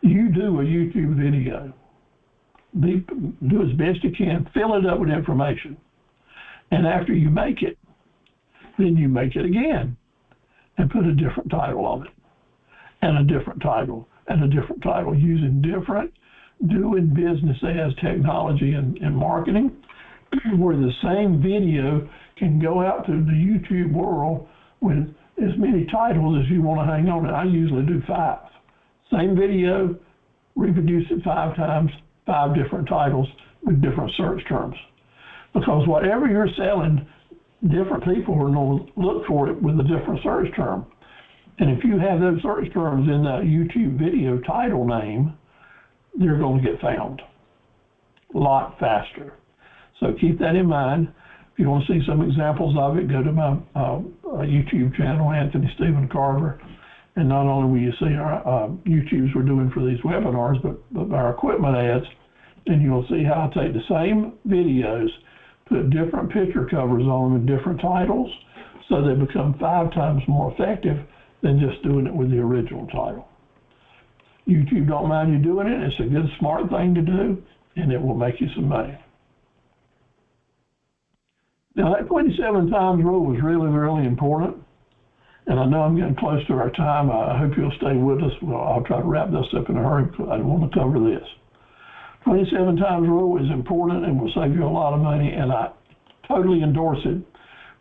You do a YouTube video. Do as best you can. Fill it up with information. And after you make it, then you make it again and put a different title on it and a different title and a different title using different doing business as technology and marketing where the same video can go out to the YouTube world with as many titles as you want to hang on. I usually do 5. Same video, reproduce it 5 times, 5 different titles with different search terms. Because whatever you're selling, different people are going to look for it with a different search term. And if you have those search terms in that YouTube video title name, they're going to get found a lot faster. So keep that in mind. If you want to see some examples of it, go to my YouTube channel, Anthony Stephen Carver. And not only will you see our YouTubes we're doing for these webinars, but our equipment ads, and you'll see how I take the same videos, put different picture covers on them and different titles, so they become 5 times more effective than just doing it with the original title. YouTube don't mind you doing it. It's a good, smart thing to do, and it will make you some money. Now, that 27 times rule was really, really important. And I know I'm getting close to our time. I hope you'll stay with us. Well, I'll try to wrap this up in a hurry because I want to cover this. 27 times rule is important and will save you a lot of money, and I totally endorse it.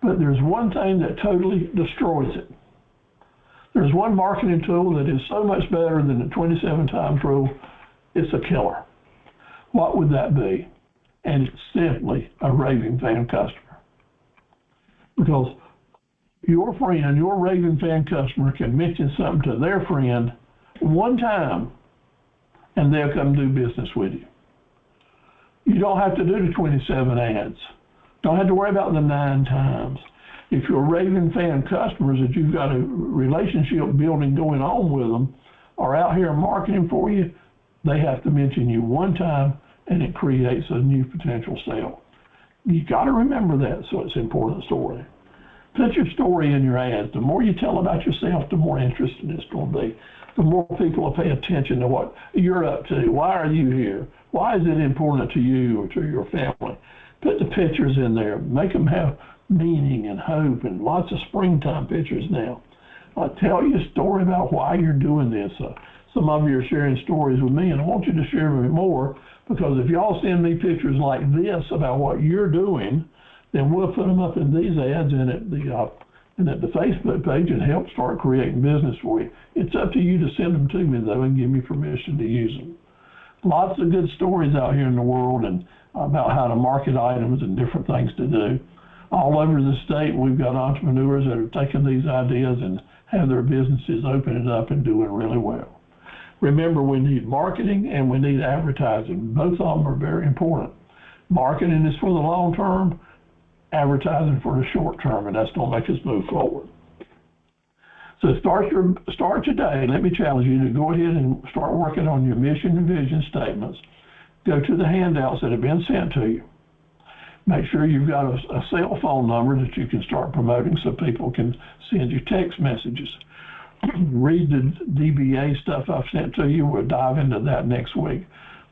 But there's one thing that totally destroys it. There's one marketing tool that is so much better than the 27 times rule. It's a killer. What would that be? And it's simply a raving fan customer. Because your friend, your raving fan customer can mention something to their friend one time and they'll come do business with you. You don't have to do the 27 ads. Don't have to worry about the 9 times. If your raving fan customers that you've got a relationship building going on with them are out here marketing for you, they have to mention you one time and it creates a new potential sale. You got to remember that, so it's an important story. Put your story in your ads. The more you tell about yourself, the more interesting it's going to be. The more people will pay attention to what you're up to. Why are you here? Why is it important to you or to your family? Put the pictures in there. Make them have meaning and hope, and lots of springtime pictures now. Tell you a story about why you're doing this. Some of you are sharing stories with me, and I want you to share with me more, because if y'all send me pictures like this about what you're doing, then we'll put them up in these ads and at the Facebook page and help start creating business for you. It's up to you to send them to me, though, and give me permission to use them. Lots of good stories out here in the world and about how to market items and different things to do. All over the state, we've got entrepreneurs that are taking these ideas and have their businesses opening up and doing really well. Remember, we need marketing and we need advertising. Both of them are very important. Marketing is for the long term, advertising for the short term, and that's going to make us move forward. So start today. Let me challenge you to go ahead and start working on your mission and vision statements. Go to the handouts that have been sent to you. Make sure you've got a cell phone number that you can start promoting so people can send you text messages. Read the DBA stuff I've sent to you. We'll dive into that next week.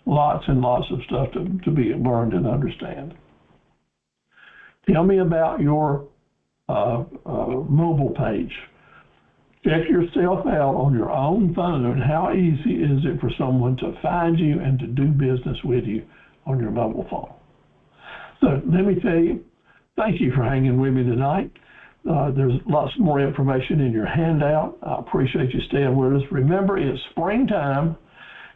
Lots and lots of stuff to be learned and understand. Tell me about your mobile page. Check yourself out on your own phone. How easy is it for someone to find you and to do business with you on your mobile phone? So let me tell you, thank you for hanging with me tonight. There's lots more information in your handout. I appreciate you staying with us. Remember, it's springtime,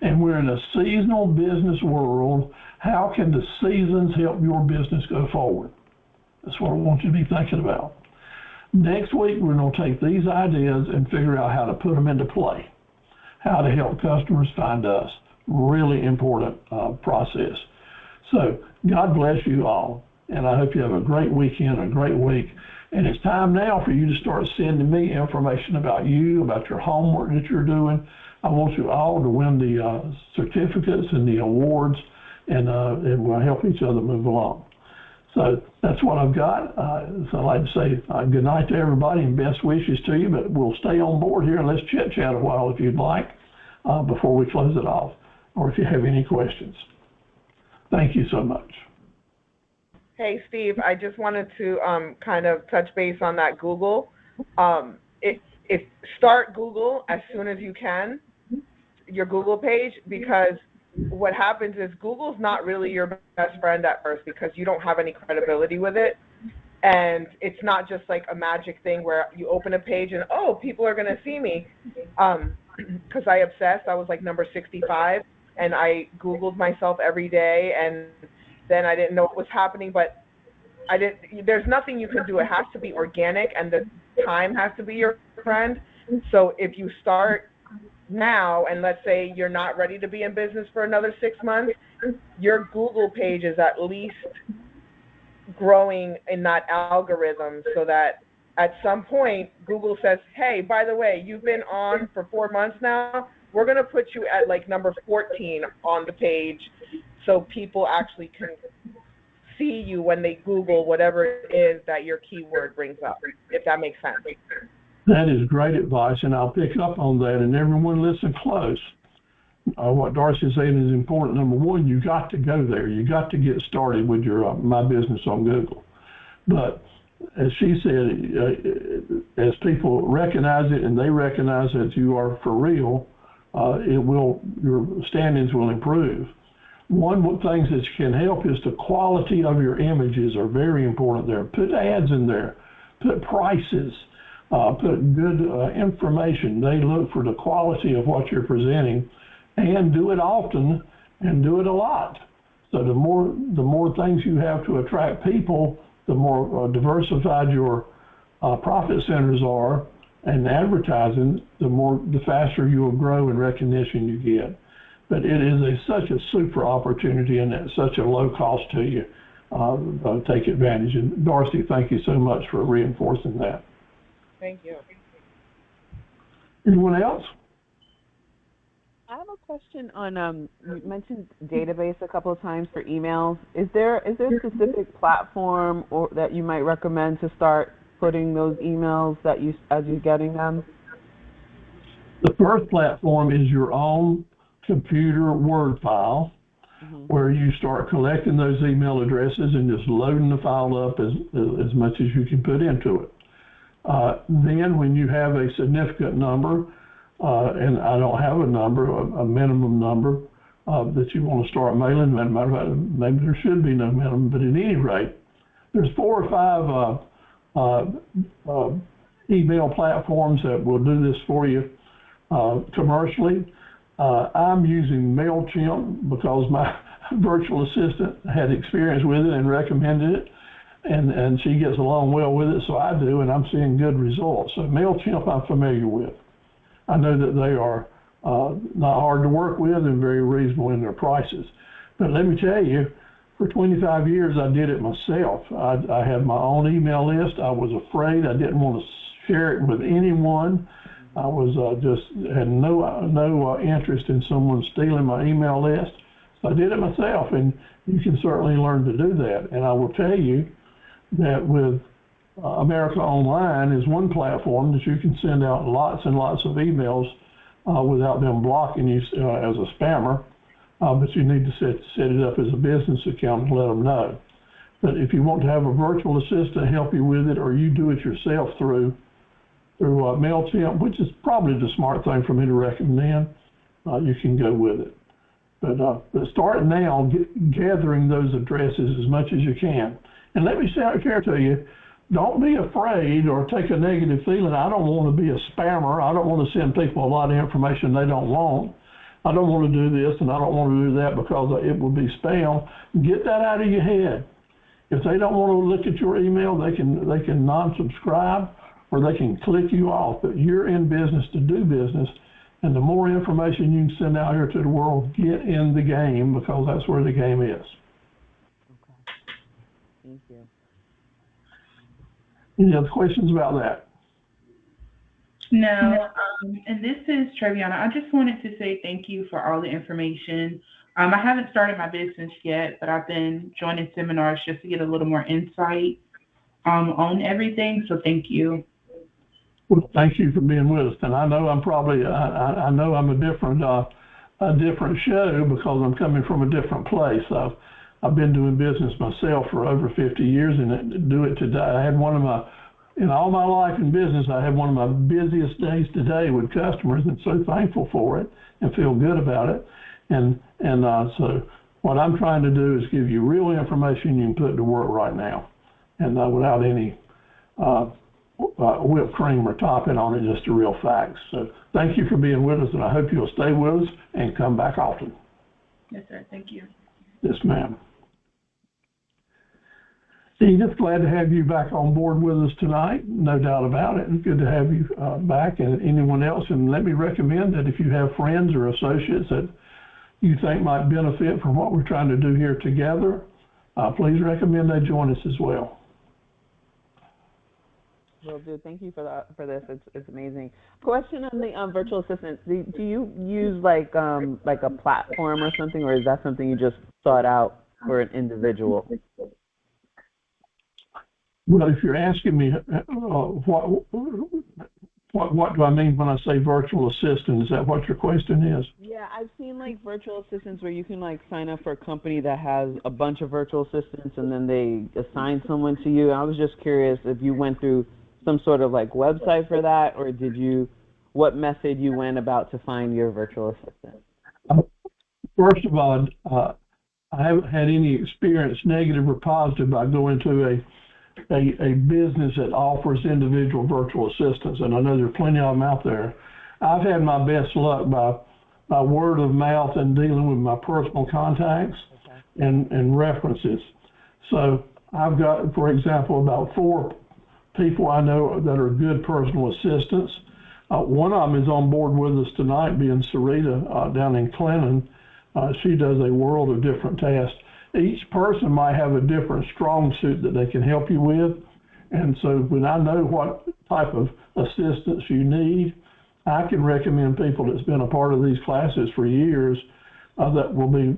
and we're in a seasonal business world. How can the seasons help your business go forward? That's what I want you to be thinking about. Next week, we're going to take these ideas and figure out how to put them into play, how to help customers find us. Really important process. So God bless you all, and I hope you have a great weekend, a great week. And it's time now for you to start sending me information about you, about your homework that you're doing. I want you all to win the certificates and the awards, and we'll help each other move along. So that's what I've got. So I'd like to say good night to everybody and best wishes to you, but we'll stay on board here and let's chit-chat a while if you'd like before we close it off, or if you have any questions. Thank you so much. Hey, Steve, I just wanted to kind of touch base on that Google. Start Google as soon as you can, your Google page, because what happens is Google's not really your best friend at first because you don't have any credibility with it. And it's not just like a magic thing where you open a page and, oh, people are going to see me. Because I obsessed. I was like number 65, and I Googled myself every day, and then I didn't know what was happening, but there's nothing you can do. It has to be organic, and the time has to be your friend. So if you start now, and let's say you're not ready to be in business for another 6 months, your Google page is at least growing in that algorithm so that at some point Google says, hey, by the way, you've been on for 4 months now. We're going to put you at like number 14 on the page so people actually can see you when they Google whatever it is that your keyword brings up, if that makes sense. That is great advice, and I'll pick up on that. And everyone listen close. What Darcy's saying is important. Number one, you got to go there. You got to get started with your My Business on Google. But as she said, as people recognize it and they recognize that you are for real, your standings will improve. One of the things that can help is the quality of your images are very important there. Put ads in there, put prices, put good information. They look for the quality of what you're presenting, and do it often and do it a lot. So the more things you have to attract people, the more diversified your profit centers are and advertising, the faster you will grow in recognition you get. But it is such a super opportunity and at such a low cost to you. Take advantage. And Darcy, thank you so much for reinforcing that. Thank you. Anyone else? I have a question on, you mentioned database a couple of times for emails. Is there a specific platform or that you might recommend to start putting those emails as you're getting them? The first platform is your own computer Word file, where you start collecting those email addresses and just loading the file up as much as you can put into it. Then when you have a significant number, and I don't have a number, a minimum number that you want to start mailing, matter of fact, maybe there should be no minimum, but at any rate, there's 4 or 5 email platforms that will do this for you commercially. I'm using MailChimp because my virtual assistant had experience with it and recommended it, and she gets along well with it, so I do, and I'm seeing good results. So MailChimp I'm familiar with. I know that they are not hard to work with and very reasonable in their prices. But let me tell you, for 25 years I did it myself. I had my own email list. I was afraid. I didn't want to share it with anyone. I was had no interest in someone stealing my email list. So I did it myself, and you can certainly learn to do that. And I will tell you that with America Online is one platform that you can send out lots and lots of emails without them blocking you as a spammer, but you need to set it up as a business account and let them know. But if you want to have a virtual assistant help you with it, or you do it yourself through MailChimp, which is probably the smart thing for me to recommend, you can go with it. But start now gathering those addresses as much as you can. And let me share to you, don't be afraid or take a negative feeling. I don't want to be a spammer. I don't want to send people a lot of information they don't want. I don't want to do this and I don't want to do that because it will be spam. Get that out of your head. If they don't want to look at your email, they can non-subscribe or they can click you off. But you're in business to do business, and the more information you can send out here to the world, get in the game, because that's where the game is. Okay. Thank you. Any other questions about that? No, and this is Treviana. I just wanted to say thank you for all the information. I haven't started my business yet, but I've been joining seminars just to get a little more insight on everything, so thank you. Well, thank you for being with us. And I know I'm probably, I know I'm a different show because I'm coming from a different place. I've been doing business myself for over 50 years and do it today. I had in all my life in business, I had one of my busiest days today with customers, and so thankful for it and feel good about it. And so what I'm trying to do is give you real information you can put to work right now, and without any whipped cream or topping on it, just the real facts. So thank you for being with us, and I hope you'll stay with us and come back often. Yes, sir. Thank you. Yes, ma'am. Edith, glad to have you back on board with us tonight. No doubt about it. It's good to have you back, and anyone else. And let me recommend that if you have friends or associates that you think might benefit from what we're trying to do here together, please recommend they join us as well. Will do. Thank you for this. It's amazing. Question on the virtual assistants. Do you use like a platform or something, or is that something you just sought out for an individual? Well, if you're asking me What do I mean when I say virtual assistant? Is that what your question is? Yeah, I've seen like virtual assistants where you can like sign up for a company that has a bunch of virtual assistants and then they assign someone to you. I was just curious if you went through some sort of like website for that, or what method you went about to find your virtual assistant? First of all, I haven't had any experience, negative or positive, by going to a business that offers individual virtual assistants, and I know there are plenty of them out there. I've had my best luck by word of mouth and dealing with my personal contacts and references. So I've got, for example, about 4 people I know that are good personal assistants. One of them is on board with us tonight, being Sarita down in Clinton. She does a world of different tasks. Each person might have a different strong suit that they can help you with. And so when I know what type of assistance you need, I can recommend people that's been a part of these classes for years that will be,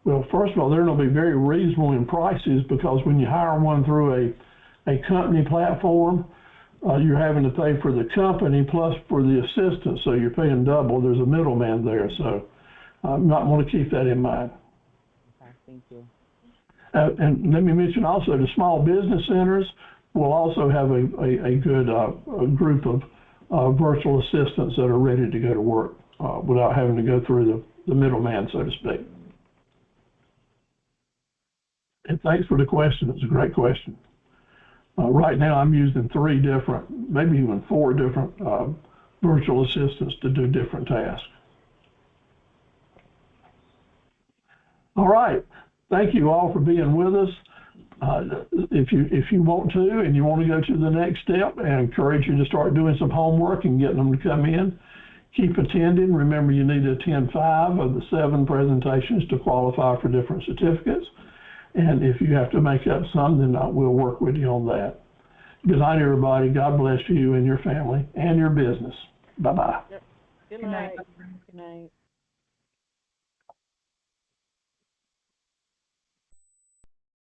well, first of all, they're going to be very reasonable in prices, because when you hire one through a company platform, you're having to pay for the company plus for the assistant, so you're paying double. There's a middleman there, so I might want to keep that in mind. Okay, thank you. And let me mention also the small business centers will also have a good a group of virtual assistants that are ready to go to work without having to go through the middleman, so to speak. And thanks for the question. It's a great question. Right now I'm using 3 different, maybe even 4 different virtual assistants to do different tasks. All right. Thank you all for being with us. If you want to and you want to go to the next step, I encourage you to start doing some homework and getting them to come in. Keep attending. Remember, you need to attend 5 of the 7 presentations to qualify for different certificates. And if you have to make up some, then we'll work with you on that. Good night, everybody. God bless you and your family and your business. Bye-bye. Good night. Good night.